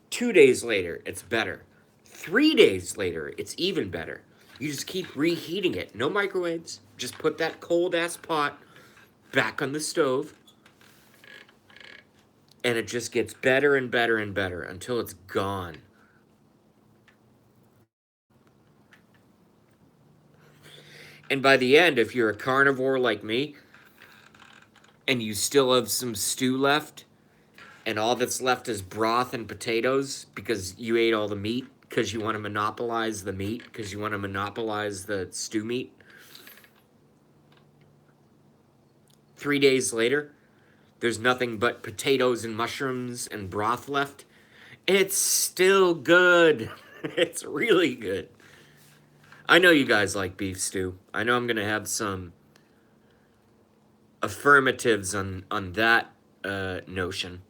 2 days later, it's better. 3 days later, it's even better. You just keep reheating it. No microwaves. Just put that cold ass pot back on the stove. And it just gets better and better and better until it's gone. And by the end, if you're a carnivore like me, and you still have some stew left, and all that's left is broth and potatoes because you ate all the meat, because you want to monopolize the meat, because you want to monopolize the stew meat. 3 days later, there's nothing but potatoes and mushrooms and broth left. It's still good. It's really good. I know you guys like beef stew. I know I'm going to have some affirmatives on that notion.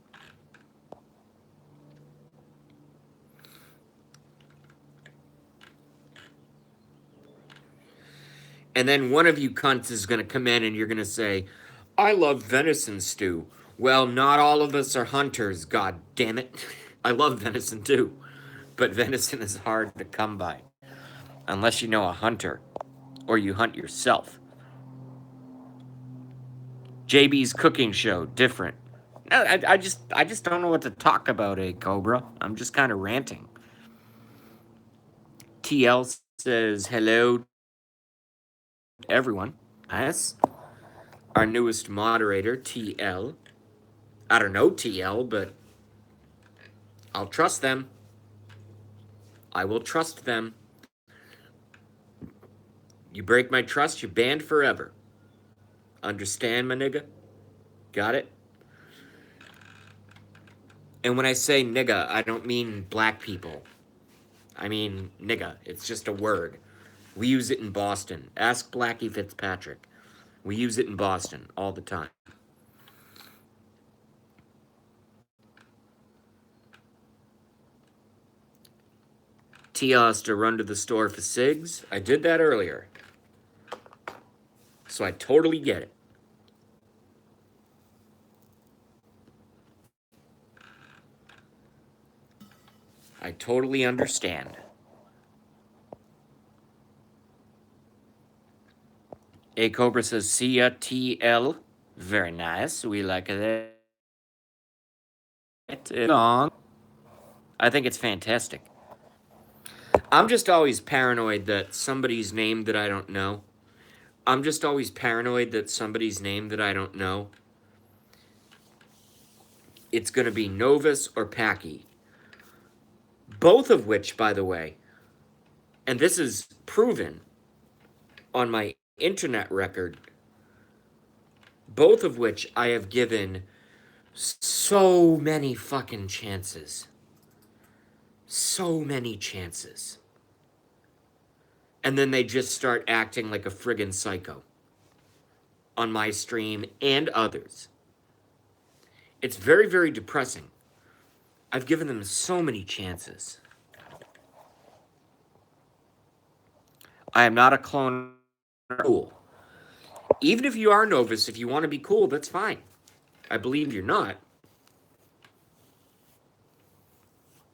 And then one of you cunts is going to come in and you're going to say, I love venison stew. Well, not all of us are hunters, god damn it. I love venison too, but venison is hard to come by. unless you know a hunter or you hunt yourself. JB's cooking show, different. No, I just don't know what to talk about, Cobra. I'm just kind of ranting. TL says hello, everyone. Yes, our newest moderator, TL. I don't know TL, but I'll trust them. I will trust them. You break my trust, you're banned forever. Understand, my nigga? Got it? And when I say nigga, I don't mean black people. I mean nigga. It's just a word. We use it in Boston. Ask Blackie Fitzpatrick. We use it in Boston all the time. Tia has to run to the store for cigs. I did that earlier. So I totally get it. I totally understand. A Cobra says, see ya, TL. Very nice. We like that. Long. I think it's fantastic. I'm just always paranoid that somebody's name that I don't know. I'm just always paranoid that somebody's name that I don't know. It's going to be Novus or Packy. Both of which, by the way, and this is proven on my internet record, both of which I have given so many fucking chances. So many chances. And then they just start acting like a friggin' psycho on my stream and others. It's very, very depressing. I've given them so many chances. I am not a clone. Cool. Even if you are Novus, if you want to be cool, that's fine. I believe you're not.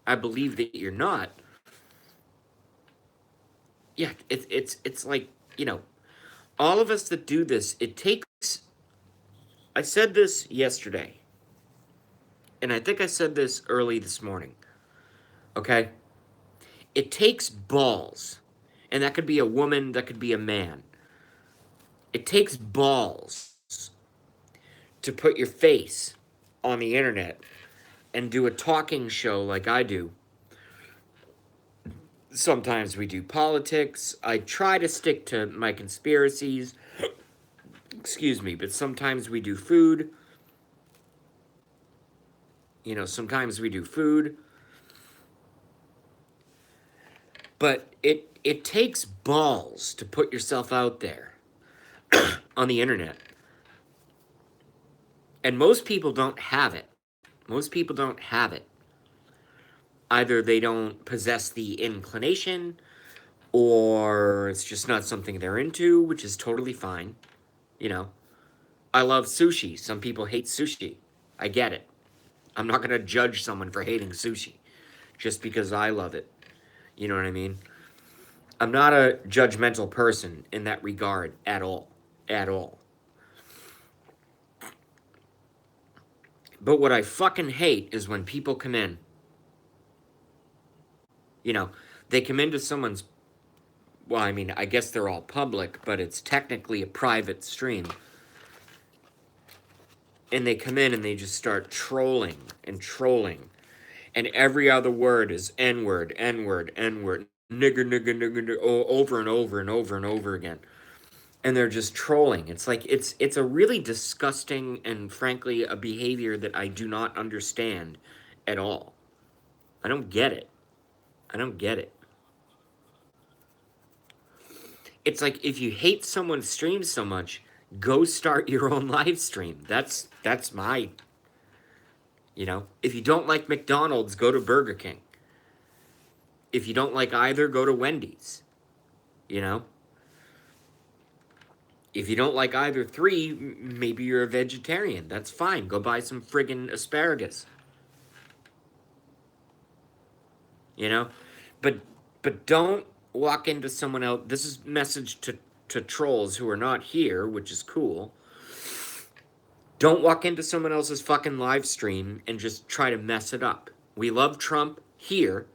I believe that you're not. Yeah, it's like, you know, all of us that do this, it takes. I said this yesterday, and I think I said this early this morning. Okay? It takes balls, and that could be a woman, that could be a man. It takes balls to put your face on the internet and do a talking show like I do. Sometimes we do politics. I try to stick to my conspiracies. Excuse me, but sometimes we do food. You know, sometimes we do food. But it takes balls to put yourself out there on the internet. And most people don't have it. Most people don't have it. Either they don't possess the inclination, or it's just not something they're into, which is totally fine. You know, I love sushi. Some people hate sushi. I get it. I'm not going to judge someone for hating sushi just because I love it. You know what I mean? I'm not a judgmental person in that regard at all. At all. But what I fucking hate is when people come in. You know, they come into someone's. Well, I mean, I guess they're all public, but it's technically a private stream. And they come in and they just start trolling and trolling. And every other word is N word, N word, N word, nigger, nigger, nigger, nigger, over and over and over and over again. And they're just trolling. It's like it's a really disgusting and frankly a behavior that I do not understand at all. I don't get it. I don't get it. It's like if you hate someone's stream so much, go start your own live stream. That's my, you know. If you don't like McDonald's, go to Burger King. If you don't like either, go to Wendy's. You know? If you don't like either three, maybe you're a vegetarian. That's fine. Go buy some friggin' asparagus. You know? But don't walk into someone else. This is message to trolls who are not here, which is cool. Don't walk into someone else's fucking live stream and just try to mess it up. We love Trump here.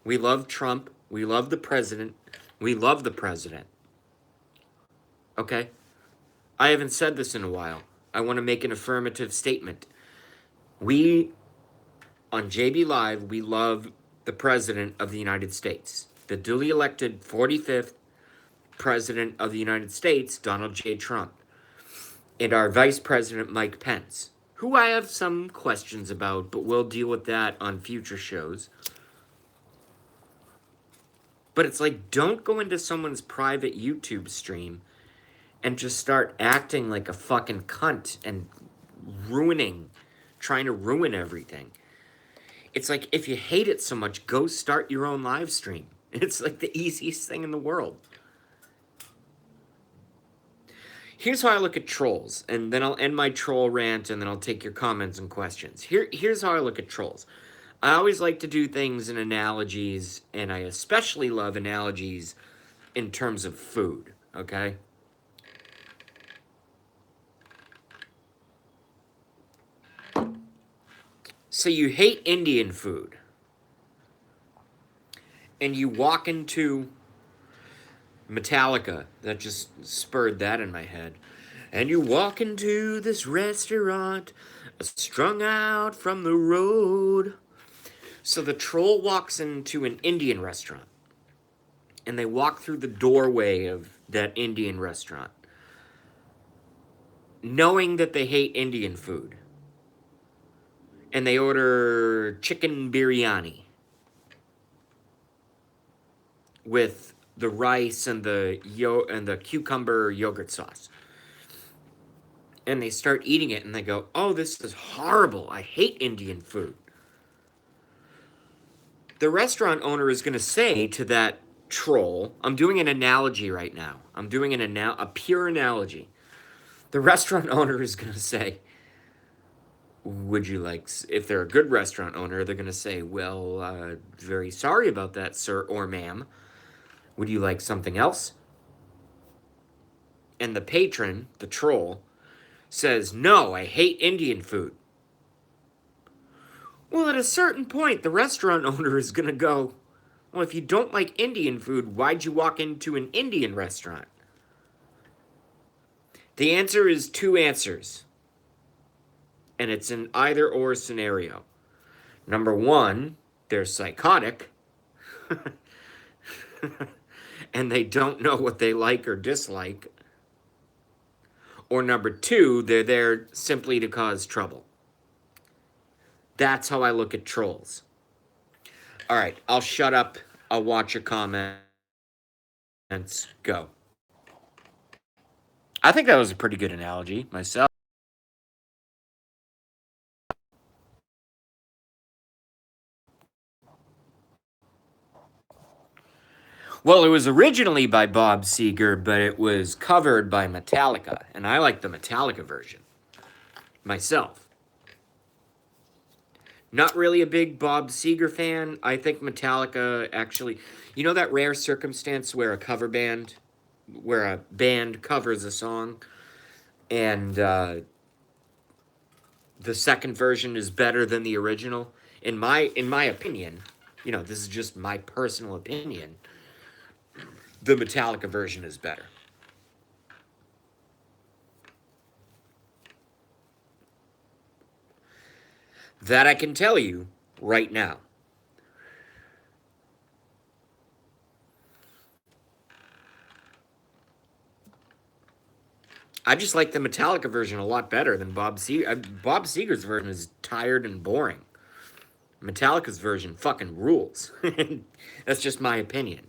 We love Trump. We love the president. We love the president. Okay? I haven't said this in a while. I want to make an affirmative statement. We, on JB Live, we love the President of the United States. The duly elected 45th President of the United States, Donald J. Trump. And our Vice President, Mike Pence, who I have some questions about, but we'll deal with that on future shows. But it's like, don't go into someone's private YouTube stream and just start acting like a fucking cunt and trying to ruin everything. It's like, if you hate it so much, go start your own live stream. It's like the easiest thing in the world. Here's how I look at trolls, and then I'll end my troll rant, and then I'll take your comments and questions. Here's how I look at trolls. I always like to do things in analogies, and I especially love analogies in terms of food, okay? So you hate Indian food, and you walk into Metallica, that just spurred that in my head. And you walk into this restaurant, strung out from the road. So the troll walks into an Indian restaurant, and they walk through the doorway of that Indian restaurant, knowing that they hate Indian food. And they order chicken biryani with the rice and the cucumber yogurt sauce. And they start eating it and they go, "Oh, this is horrible. I hate Indian food." The restaurant owner is going to say to that troll, I'm doing an analogy right now. I'm doing a pure analogy. The restaurant owner is going to say, would you like, if they're a good restaurant owner, they're going to say, well, very sorry about that, sir or ma'am. Would you like something else? And the patron, the troll, says, no, I hate Indian food. Well, at a certain point, the restaurant owner is going to go, well, if you don't like Indian food, why'd you walk into an Indian restaurant? The answer is two answers. And it's an either or scenario. Number one, they're psychotic. And they don't know what they like or dislike. Or number two, they're there simply to cause trouble. That's how I look at trolls. All right, I'll shut up. I'll watch your comments. Go. I think that was a pretty good analogy myself. Well, it was originally by Bob Seger, but it was covered by Metallica, and I like the Metallica version myself. Not really a big Bob Seger fan. I think Metallica actually, you know that rare circumstance where a band covers a song, and the second version is better than the original? In my opinion, this is just my personal opinion, the Metallica version is better. That I can tell you right now. I just like the Metallica version a lot better than Bob Seger. Bob Seger's version is tired and boring. Metallica's version fucking rules. That's just my opinion,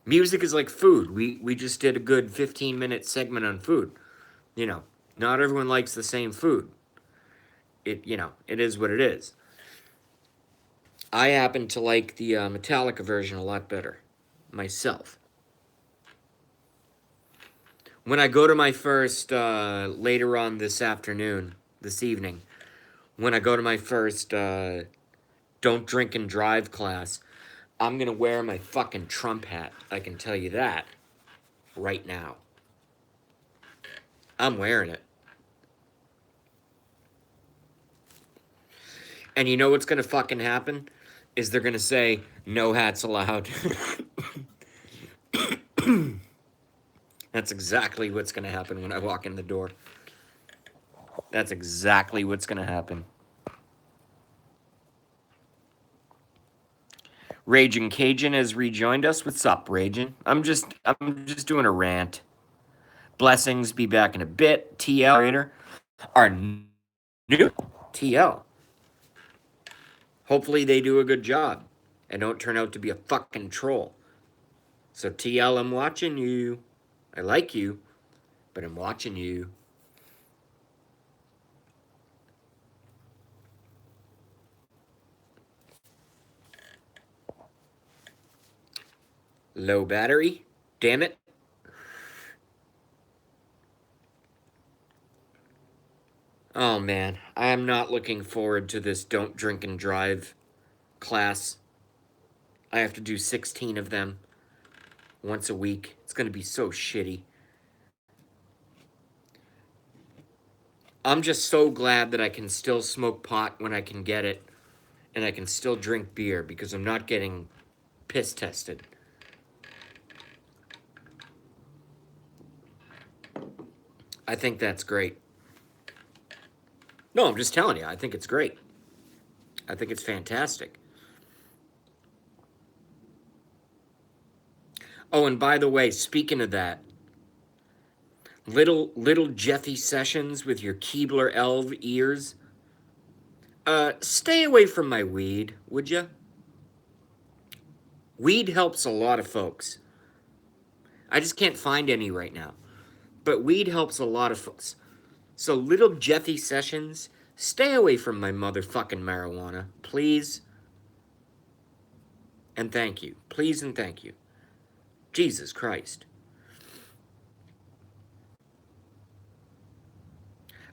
Music is like food. We just did a good 15-minute segment on food. Not everyone likes the same food. It is what it is. I happen to like the Metallica version a lot better myself. When I go to my first, later on this evening, when I go to my first don't drink and drive class, I'm gonna wear my fucking Trump hat. I can tell you that right now. I'm wearing it. And you know what's gonna fucking happen? Is they're gonna say, no hats allowed. That's exactly what's gonna happen when I walk in the door. That's exactly what's gonna happen. Raging Cajun has rejoined us. What's up, Raging? I'm just doing a rant. Blessings, be back in a bit. TL, our new TL. Hopefully they do a good job and don't turn out to be a fucking troll. So TL, I'm watching you. I like you, but I'm watching you. Low battery? Damn it. Oh man, I am not looking forward to this don't drink and drive class. I have to do 16 of them once a week. It's going to be so shitty. I'm just so glad that I can still smoke pot when I can get it, and I can still drink beer because I'm not getting piss tested. I think that's great. No, I'm just telling you, I think it's great. I think it's fantastic. Oh, and by the way, speaking of that, little Jeffy Sessions with your Keebler elf ears. Stay away from my weed, would ya? Weed helps a lot of folks. I just can't find any right now. But weed helps a lot of folks. So little Jeffy Sessions, stay away from my motherfucking marijuana, please. And thank you. Please and thank you. Jesus Christ.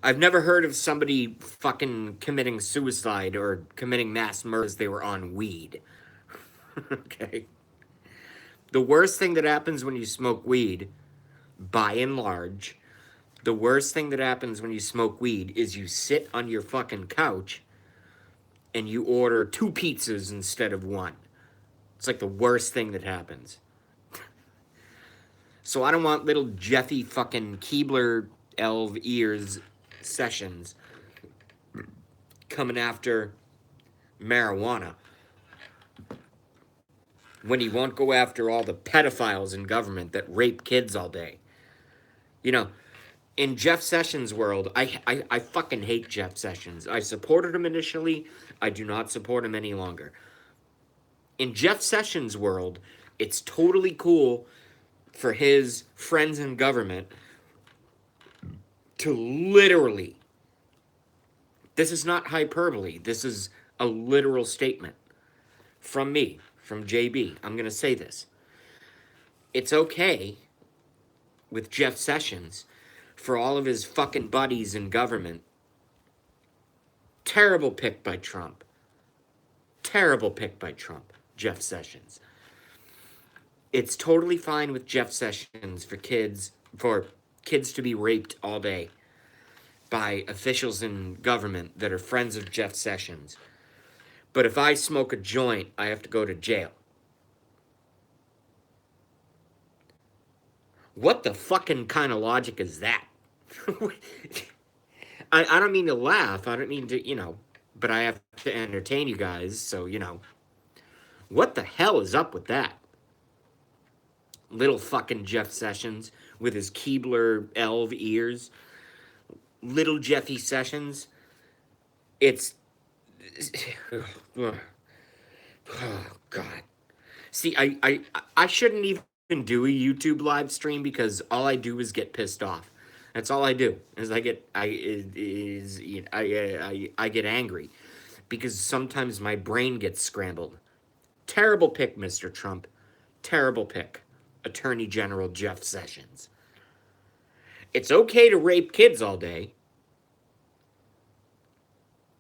I've never heard of somebody fucking committing suicide or committing mass murder as they were on weed. Okay? The worst thing that happens when you smoke weed, by and large, the worst thing that happens when you smoke weed is you sit on your fucking couch and you order 2 pizzas instead of 1. It's like the worst thing that happens. So I don't want little Jeffy fucking Keebler elf ears Sessions coming after marijuana when he won't go after all the pedophiles in government that rape kids all day. You know, in Jeff Sessions' world, I fucking hate Jeff Sessions. I supported him initially. I do not support him any longer. In Jeff Sessions' world, it's totally cool for his friends in government to literally, this is not hyperbole, this is a literal statement from me, from JB. I'm going to say this. It's okay with Jeff Sessions for all of his fucking buddies in government. Terrible pick by Trump. Terrible pick by Trump, Jeff Sessions. It's totally fine with Jeff Sessions for kids to be raped all day by officials in government that are friends of Jeff Sessions. But if I smoke a joint, I have to go to jail. What the fucking kind of logic is that? I don't mean to laugh. I don't mean to, but I have to entertain you guys. So, what the hell is up with that? Little fucking Jeff Sessions with his Keebler elf ears. Little Jeffy Sessions. It's... Oh, God. See, I shouldn't even do a YouTube live stream because all I do is get pissed off. That's all I do. Is I get angry because sometimes my brain gets scrambled. Terrible pick, Mr. Trump. Terrible pick. Attorney General Jeff Sessions. It's okay to rape kids all day,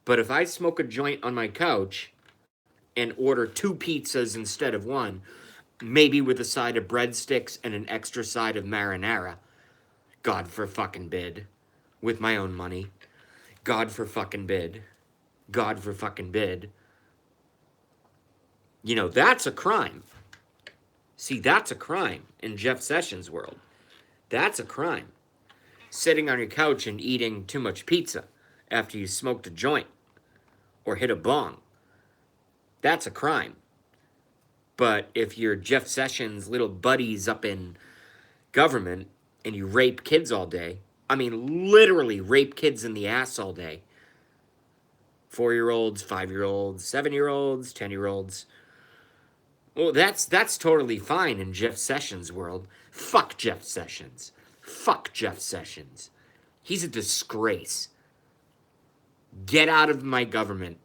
but if I smoke a joint on my couch and order 2 pizzas instead of 1, maybe with a side of breadsticks and an extra side of marinara. God for fucking bid. With my own money. God for fucking bid. God for fucking bid. You know, that's a crime. See, that's a crime in Jeff Sessions' world. That's a crime. Sitting on your couch and eating too much pizza after you smoked a joint or hit a bong. That's a crime. But if you're Jeff Sessions' little buddies up in government and you rape kids all day, I mean, literally rape kids in the ass all day. 4-year-olds, 5-year-olds, 7-year-olds, 10-year-olds. Well, that's totally fine in Jeff Sessions' world. Fuck Jeff Sessions. Fuck Jeff Sessions. He's a disgrace. Get out of my government,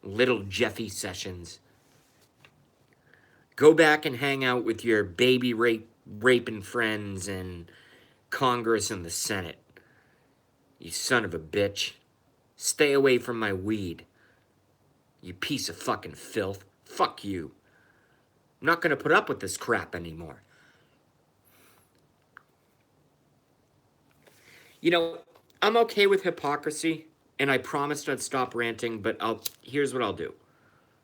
little Jeffy Sessions. Go back and hang out with your baby raping friends in Congress and the Senate. You son of a bitch. Stay away from my weed. You piece of fucking filth. Fuck you. I'm not gonna put up with this crap anymore. You know, I'm okay with hypocrisy, and I promised I'd stop ranting, but here's what I'll do.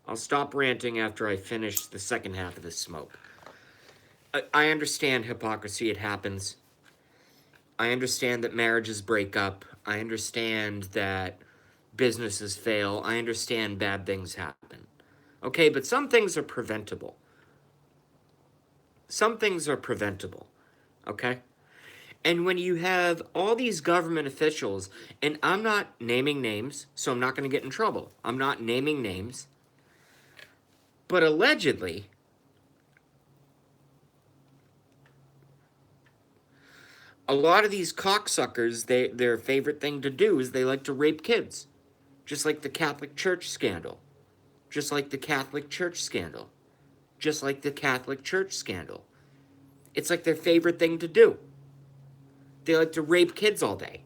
I'll stop ranting after I finish the second half of this smoke. I understand hypocrisy, it happens. I understand that marriages break up. I understand that businesses fail. I understand bad things happen. Okay, but some things are preventable. Some things are preventable. Okay? And when you have all these government officials, and I'm not naming names, so I'm not going to get in trouble. I'm not naming names. But allegedly, a lot of these cocksuckers, their favorite thing to do is they like to rape kids. Just like the Catholic Church scandal. Just like the Catholic Church scandal. Just like the Catholic Church scandal. It's like their favorite thing to do. They like to rape kids all day.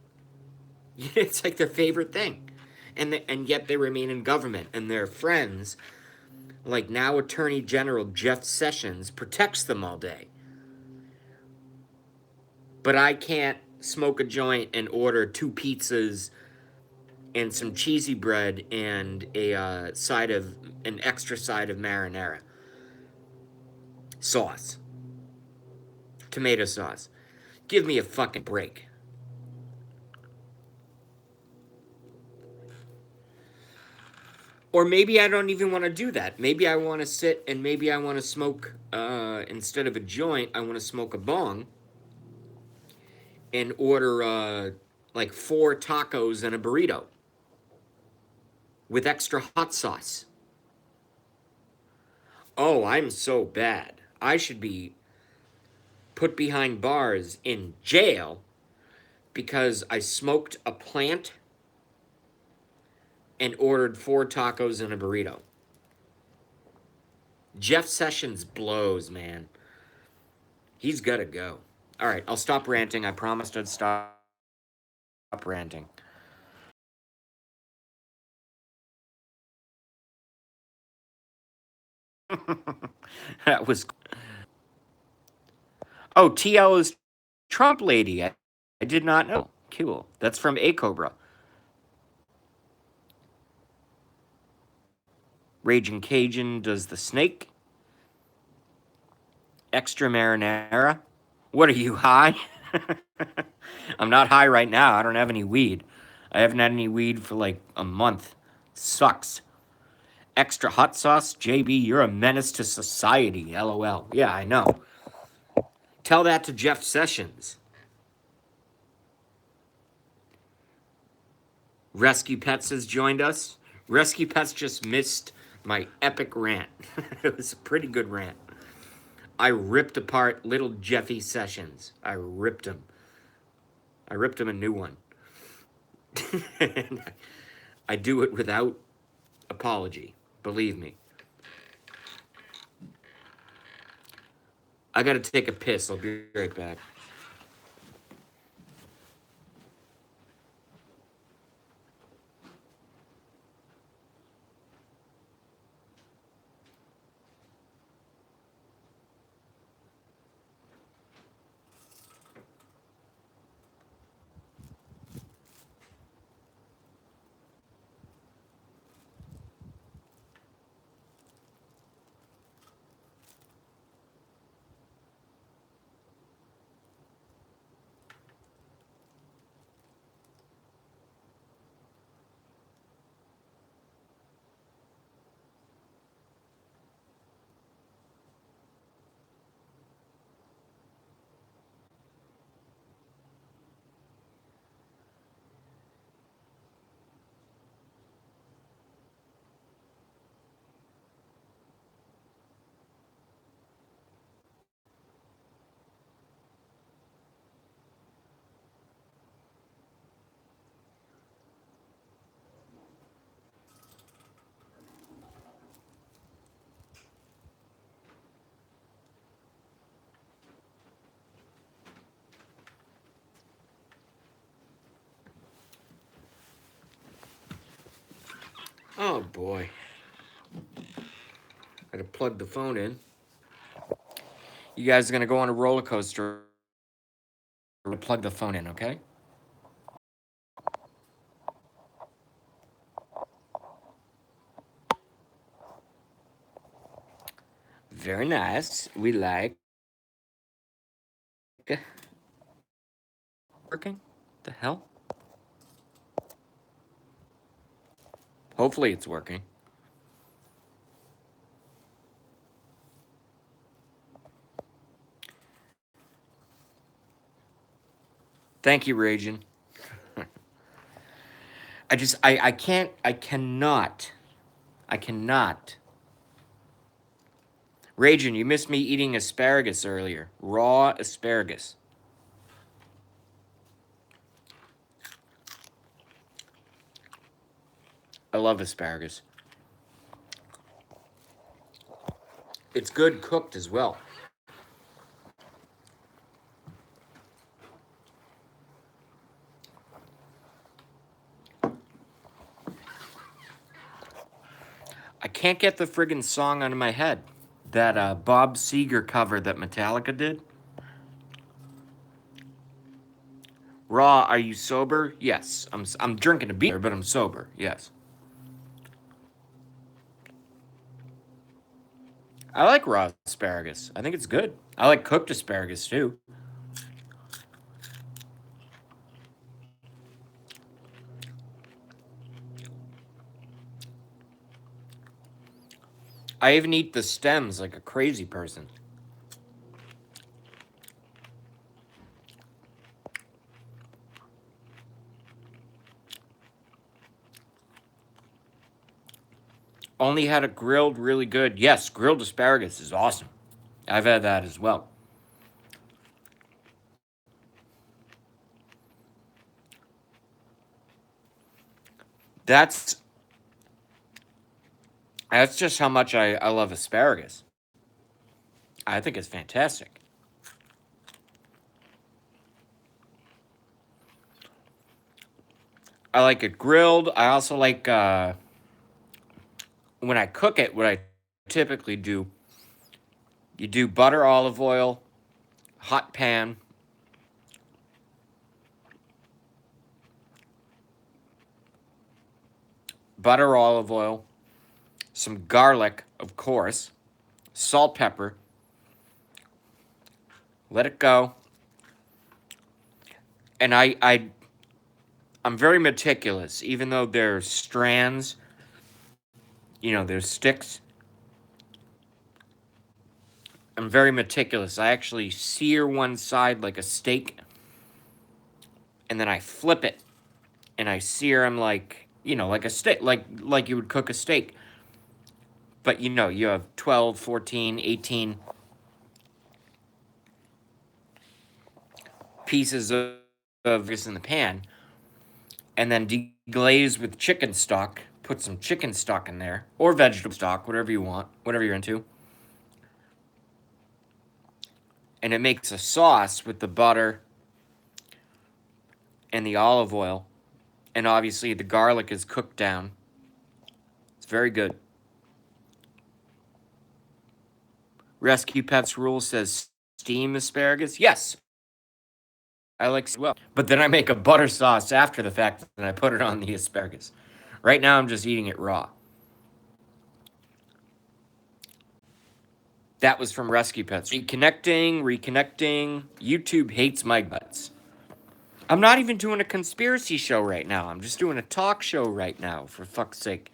It's like their favorite thing. And yet they remain in government. And their friends, like now Attorney General Jeff Sessions, protects them all day. But I can't smoke a joint and order 2 pizzas and some cheesy bread and an extra side of marinara sauce, tomato sauce. Give me a fucking break. Or maybe I don't even want to do that. Maybe I want to sit and maybe I want to smoke, instead of a joint, I want to smoke a bong and order like 4 tacos and a burrito with extra hot sauce. Oh, I'm so bad. I should be put behind bars in jail because I smoked a plant and ordered 4 tacos and a burrito. Jeff Sessions blows, man. He's gotta go. All right, I'll stop ranting. I promised I'd stop ranting. That was. Oh, TL is Trump lady. I did not know. Cool. That's from A Cobra. Raging Cajun does the snake. Extra marinara. What are you, high? I'm not high right now. I don't have any weed. I haven't had any weed for like a month. Sucks. Extra hot sauce? JB, you're a menace to society. LOL. Yeah, I know. Tell that to Jeff Sessions. Rescue Pets has joined us. Rescue Pets just missed my epic rant. It was a pretty good rant. I ripped apart little Jeffy Sessions. I ripped him. I ripped him a new one. I do it without apology. Believe me. I gotta take a piss. I'll be right back. Oh boy. Gotta plug the phone in. You guys are gonna go on a roller coaster. Plug the phone in, okay? Very nice. We like working. The hell? Hopefully it's working. Thank you, Ragin. I cannot. Ragin, you missed me eating asparagus earlier. Raw asparagus. I love asparagus. It's good cooked as well. I can't get the friggin' song out of my head. That Bob Seger cover that Metallica did. Raw, are you sober? Yes. I'm drinking a beer, but I'm sober. Yes. I like raw asparagus. I think it's good. I like cooked asparagus too. I even eat the stems like a crazy person. Only had it grilled really good. Yes, grilled asparagus is awesome. I've had that as well. That's that's just how much I love asparagus. I think it's fantastic. I like it grilled. I also like when I cook it, what I typically do, you do butter, olive oil, hot pan, butter, olive oil, some garlic, of course, salt, pepper, let it go. And I'm very meticulous, even though there's strands, there's sticks. I'm very meticulous. I actually sear one side like a steak, and then I flip it, and I sear them like, like a steak, like you would cook a steak. But you have 12, 14, 18 pieces of this in the pan, and then deglaze with chicken stock. Put some chicken stock in there, or vegetable stock, whatever you want, whatever you're into. And it makes a sauce with the butter and the olive oil. And obviously, the garlic is cooked down. It's very good. Rescue Pets Rule says steam asparagus. Yes, I like well. But then I make a butter sauce after the fact and I put it on the asparagus. Right now, I'm just eating it raw. That was from Rescue Pets. Reconnecting. YouTube hates my guts. I'm not even doing a conspiracy show right now. I'm just doing a talk show right now, for fuck's sake.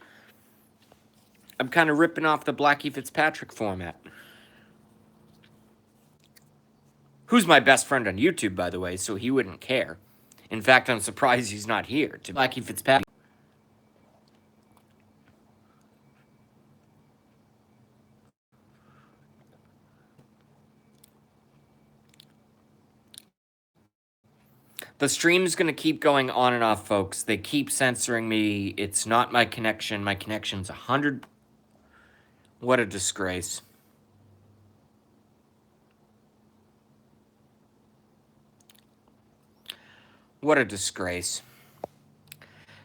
I'm kind of ripping off the Blackie Fitzpatrick format. Who's my best friend on YouTube, by the way, so he wouldn't care. In fact, I'm surprised he's not here. To Blackie Fitzpatrick. The stream's going to keep going on and off, folks. They keep censoring me. It's not my connection. My connection's 100. What a disgrace. What a disgrace.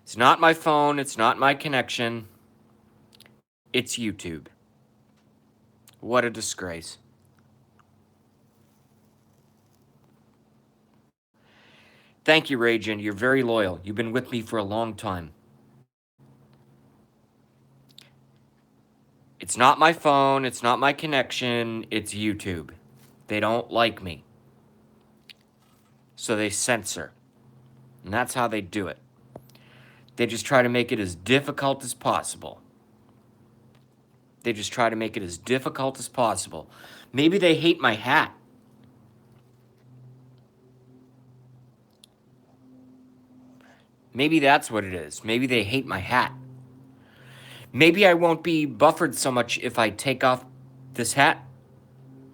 It's not my phone. It's not my connection. It's YouTube. What a disgrace. Thank you, Ragin. You're very loyal. You've been with me for a long time. It's not my phone, it's not my connection, it's YouTube. They don't like me. So they censor. And that's how they do it. They just try to make it as difficult as possible. They just try to make it as difficult as possible. Maybe they hate my hat. Maybe that's what it is. Maybe they hate my hat. Maybe I won't be buffered so much if I take off this hat.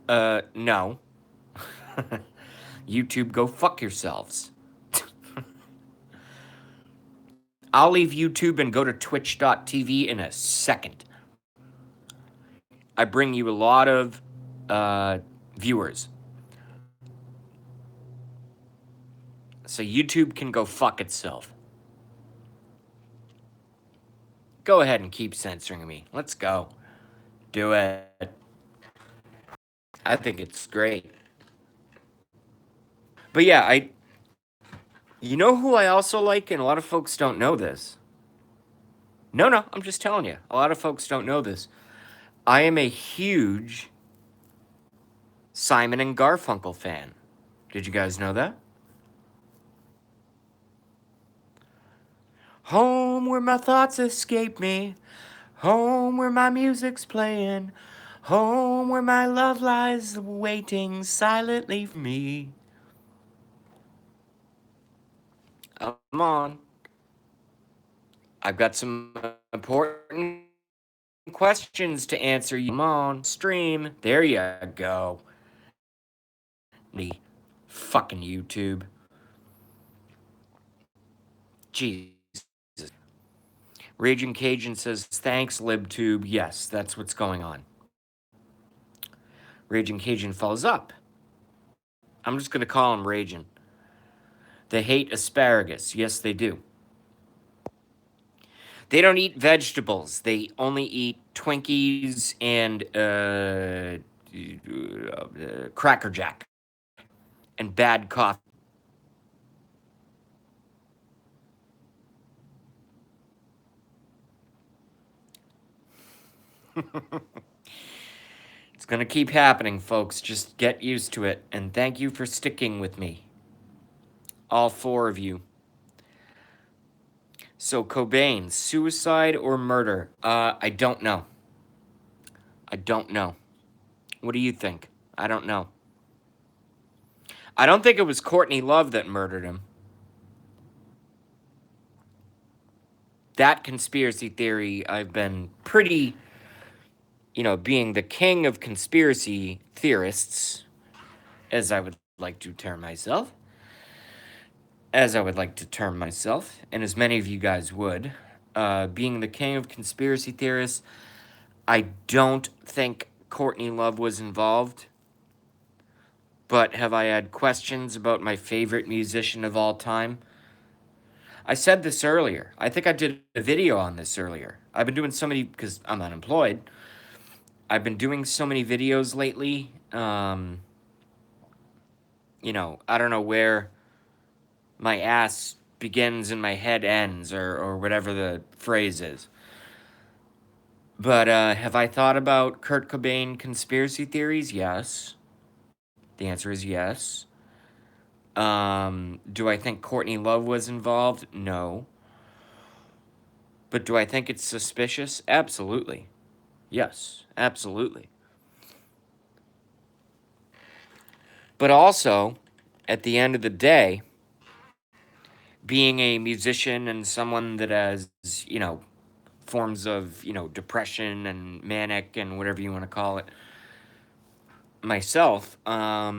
No. YouTube, go fuck yourselves. I'll leave YouTube and go to twitch.tv in a second. I bring you a lot of viewers. So YouTube can go fuck itself. Go ahead and keep censoring me. Let's go. Do it. I think it's great. But yeah, you know who I also like, and a lot of folks don't know this. No, I'm just telling you. A lot of folks don't know this. I am a huge Simon and Garfunkel fan. Did you guys know that? Home where my thoughts escape me. Home where my music's playing. Home where my love lies waiting silently for me. Come on. I've got some important questions to answer you. Come on, stream. There you go. The fucking YouTube. Jesus. Raging Cajun says, thanks, LibTube. Yes, that's what's going on. Raging Cajun follows up. I'm just going to call him Raging. They hate asparagus. Yes, they do. They don't eat vegetables. They only eat Twinkies and Cracker Jack and bad coffee. It's going to keep happening, folks. Just get used to it. And thank you for sticking with me. All four of you. So, Cobain, suicide or murder? I don't know. I don't know. What do you think? I don't know. I don't think it was Courtney Love that murdered him. That conspiracy theory, I've been pretty, being the king of conspiracy theorists, as I would like to term myself, and as many of you guys would, being the king of conspiracy theorists, I don't think Courtney Love was involved. But have I had questions about my favorite musician of all time? I said this earlier. I think I did a video on this earlier. I've been doing so many, because I'm unemployed. I've been doing so many videos lately. I don't know where my ass begins and my head ends, or whatever the phrase is. But have I thought about Kurt Cobain conspiracy theories? Yes. The answer is yes. Do I think Courtney Love was involved? No. But do I think it's suspicious? Absolutely. Yes, absolutely. But also, at the end of the day, being a musician and someone that has, forms of, depression and manic and whatever you want to call it, myself, I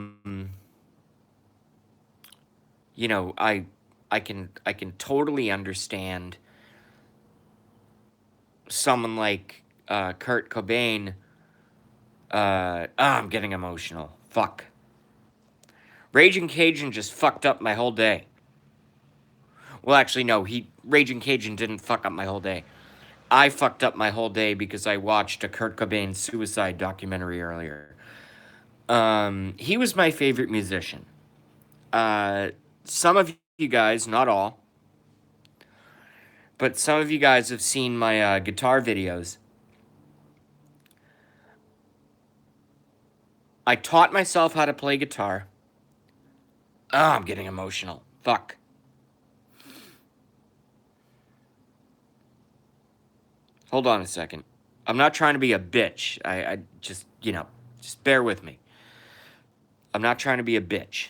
can totally understand someone like Kurt Cobain. I'm getting emotional. Fuck. Raging Cajun just fucked up my whole day. Well, actually, no. Raging Cajun didn't fuck up my whole day. I fucked up my whole day because I watched a Kurt Cobain suicide documentary earlier. He was my favorite musician. Some of you guys, not all, but some of you guys have seen my guitar videos. I taught myself how to play guitar. Oh, I'm getting emotional. Fuck. Hold on a second. I'm not trying to be a bitch. I just, just bear with me. I'm not trying to be a bitch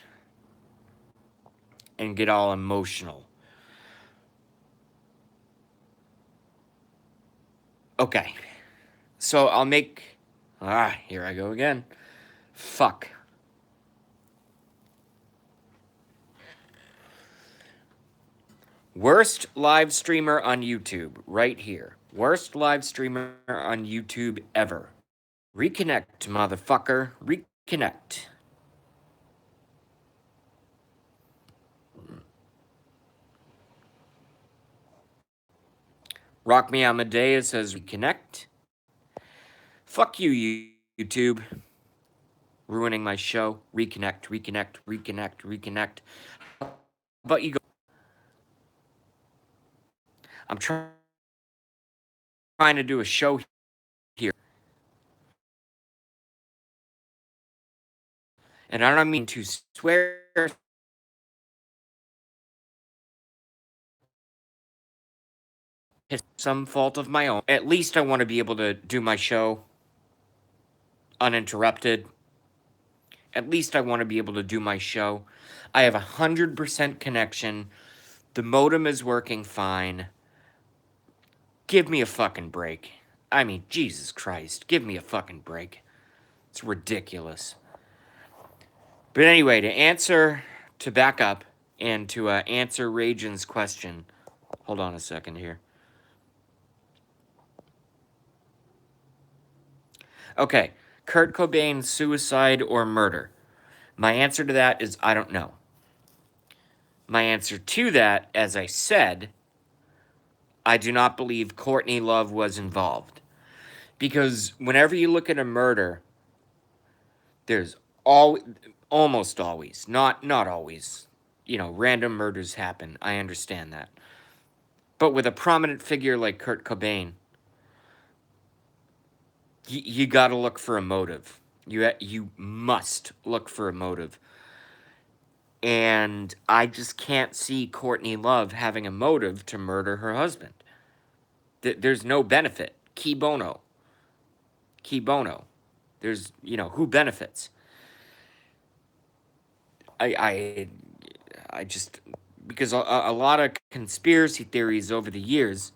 and get all emotional. Okay. So I'll make. Here I go again. Fuck. Worst live streamer on YouTube, right here. Worst live streamer on YouTube ever. Reconnect, motherfucker. Reconnect. Rock Me Amadeus says reconnect. Fuck you, YouTube. Ruining my show. Reconnect, reconnect, reconnect, reconnect. But you go. I'm trying to do a show here. And I don't mean to swear. It's some fault of my own. At least I want to be able to do my show uninterrupted. At least I want to be able to do my show. I have 100% connection. The modem is working fine. Give me a fucking break. I mean, Jesus Christ. Give me a fucking break. It's ridiculous. But anyway, to back up, and to answer Rajan's question. Hold on a second here. Okay, Kurt Cobain, suicide or murder? My answer to that is I don't know. My answer to that, as I said, I do not believe Courtney Love was involved. Because whenever you look at a murder, there's almost always, not always, random murders happen. I understand that. But with a prominent figure like Kurt Cobain, you got to look for a motive. You must look for a motive. And I just can't see Courtney Love having a motive to murder her husband. There's no benefit. Key bono. Key bono. There's, who benefits? I just, because a lot of conspiracy theories over the years,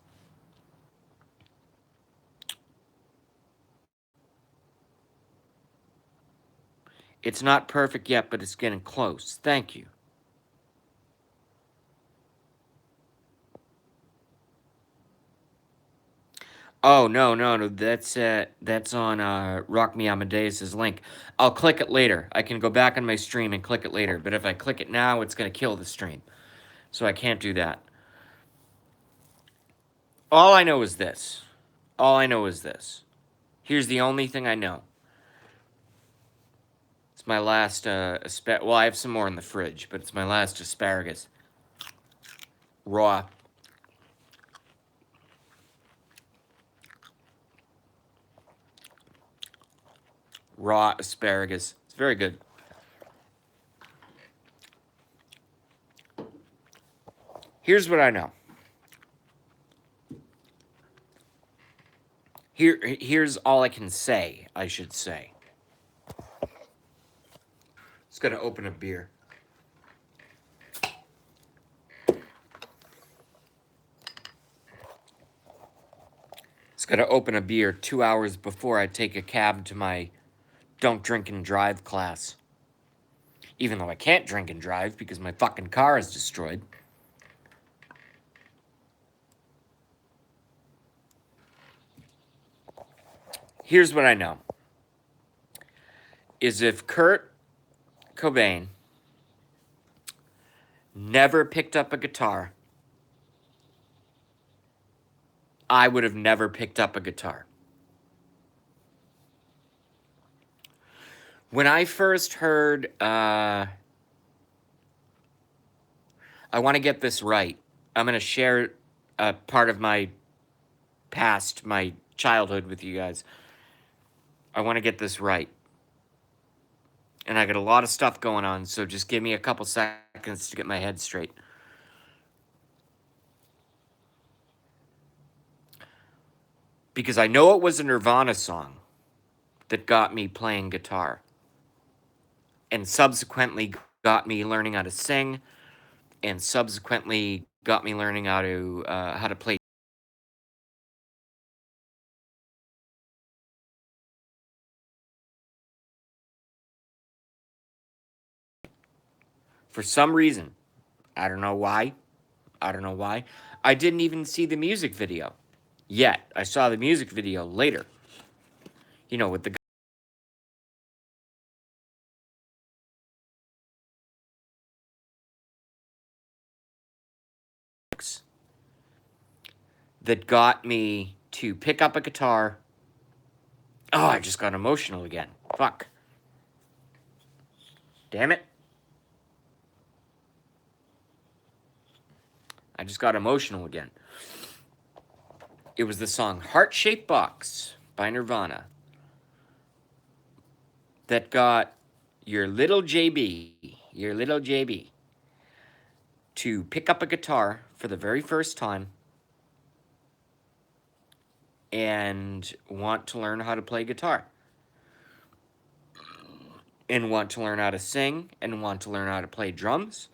it's not perfect yet, but it's getting close. Thank you. Oh, no. That's on Rock Me Amadeus's link. I'll click it later. I can go back on my stream and click it later. But if I click it now, it's going to kill the stream. So I can't do that. All I know is this. All I know is this. Here's the only thing I know. It's my last, well, I have some more in the fridge, but it's my last asparagus. Raw. Raw asparagus. It's very good. Here's what I know. Here's all I can say, I should say. Just gonna open a beer. Just gotta open a beer 2 hours before I take a cab to my don't drink and drive class. Even though I can't drink and drive because my fucking car is destroyed. Here's what I know. Is if Kurt Cobain never picked up a guitar I would have never picked up a guitar. When I first heard, I want to get this right. I'm going to share a part of my past, my childhood with you guys. I want to get this right. And I got a lot of stuff going on, so just give me a couple seconds to get my head straight. Because I know it was a Nirvana song that got me playing guitar and subsequently got me learning how to sing and subsequently got me learning how to play. For some reason, I don't know why. I don't know why. I didn't even see the music video yet. I saw the music video later. You know, with the guys that got me to pick up a guitar. Oh, I just got emotional again. Fuck. Damn it. I just got emotional again. It was the song Heart Shaped Box by Nirvana that got your little JB, to pick up a guitar for the very first time and want to learn how to play guitar. And want to learn how to sing and want to learn how to play drums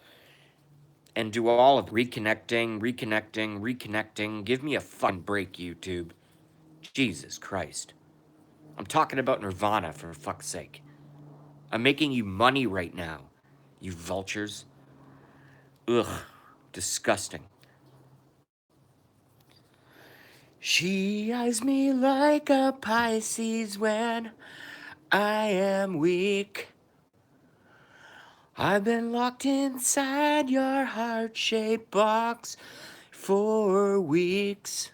and do all of reconnecting. Give me a fucking break, YouTube. Jesus Christ. I'm talking about Nirvana, for fuck's sake. I'm making you money right now, you vultures. Ugh, disgusting. She eyes me like a Pisces when I am weak. I've been locked inside your heart-shaped box for weeks.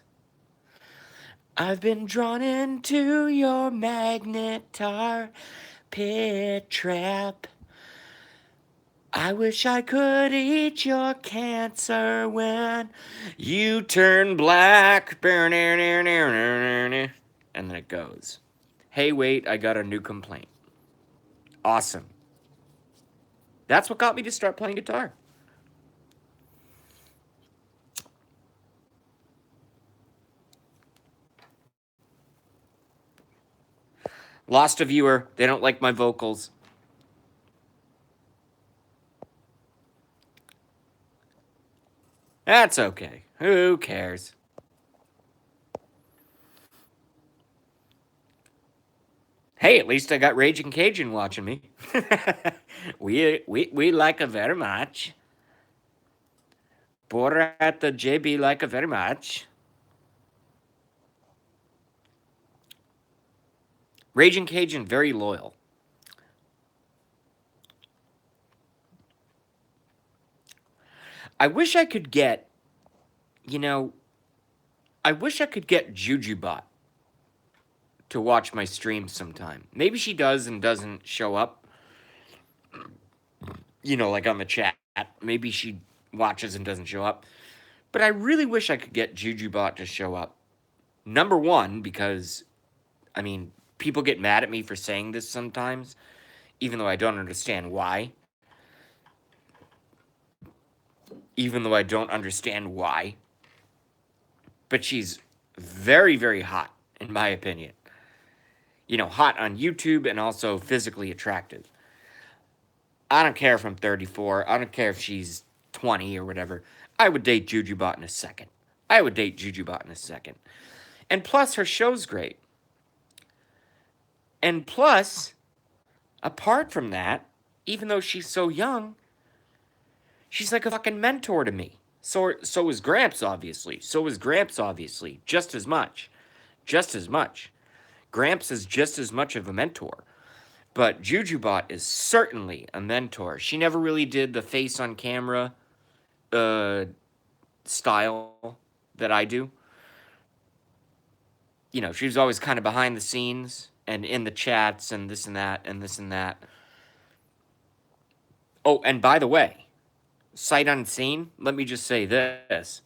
I've been drawn into your magnetar pit trap. I wish I could eat your cancer when you turn black. And then it goes. Hey, wait, I got a new complaint. Awesome. That's what got me to start playing guitar. Lost a viewer. They don't like my vocals. That's okay. Who cares? Hey, at least I got Raging Cajun watching me. we like her very much. Border at the JB like her very much. Raging Cajun, very loyal. I wish I could get, you know, I wish I could get JujuBot to watch my streams sometime. Maybe she does and doesn't show up, like on the chat. Maybe she watches and doesn't show up. But I really wish I could get JujuBot to show up. Number one, because, I mean, people get mad at me for saying this sometimes, even though I don't understand why. Even though I don't understand why. But she's very, very hot, in my opinion. Hot on YouTube and also physically attractive. I don't care if I'm 34. I don't care if she's 20 or whatever. I would date JujuBot in a second. I would date JujuBot in a second. And plus, her show's great. And plus, apart from that, even though she's so young, she's like a fucking mentor to me. So is Gramps, obviously. Just as much. Just as much. Gramps is just as much of a mentor. But JujuBot is certainly a mentor. She never really did the face on camera style that I do. she was always kind of behind the scenes and in the chats and this and that and this and that. Oh, and by the way, sight unseen, let me just say this.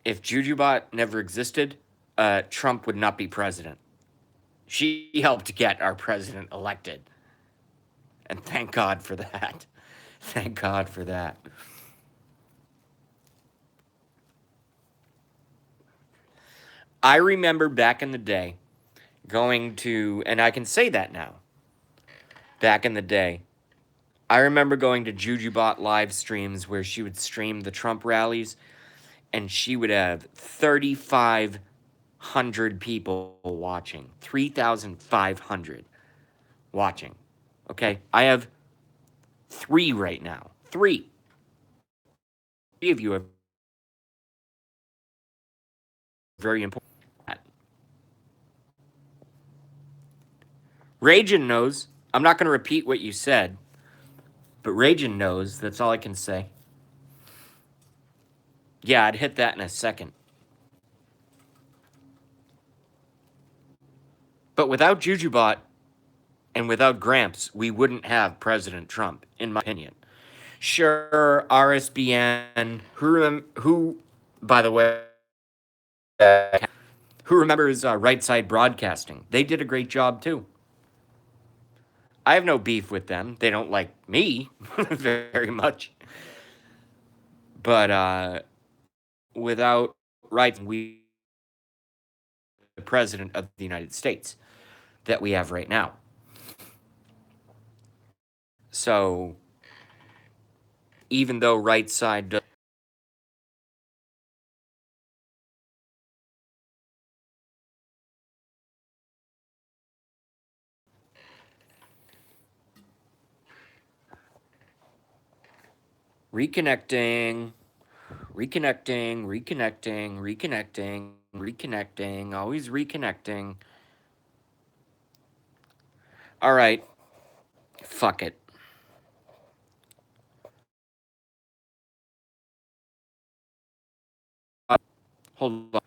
If Jujubot never existed, Trump would not be president. She helped get our president elected. And thank God for that. Thank God for that. I remember back in the day going to, and I can say that now, back in the day, I remember going to Jujubot live streams where she would stream the Trump rallies, and she would have 3,500 people watching. 3,500 watching. Okay? I have three right now. Three. Three of you are very important. Ragin knows. I'm not going to repeat what you said, but Ragin knows. That's all I can say. Yeah, I'd hit that in a second. But without Jujubot and without Gramps, we wouldn't have President Trump, in my opinion. Sure, RSBN, who by the way, who remembers Right Side Broadcasting? They did a great job too. I have no beef with them. They don't like me very much. But without rights, we the president of the United States that we have right now. So even though right side does reconnecting, reconnecting, always reconnecting. All right, fuck it. Hold on.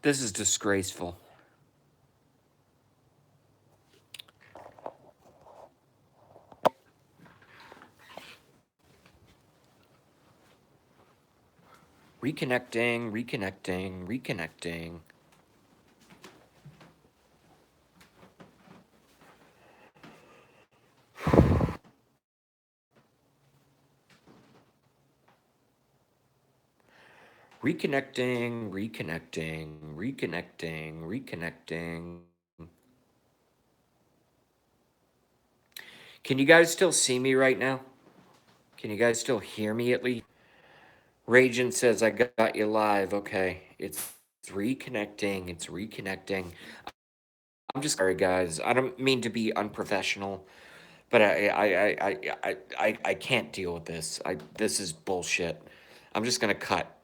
This is disgraceful. Reconnecting. Reconnecting. Can you guys still see me right now? Can you guys still hear me at least? Ragin says I got you live. Okay, it's reconnecting. It's reconnecting. I'm just sorry, guys. I don't mean to be unprofessional, but I can't deal with this. This is bullshit. I'm just gonna cut.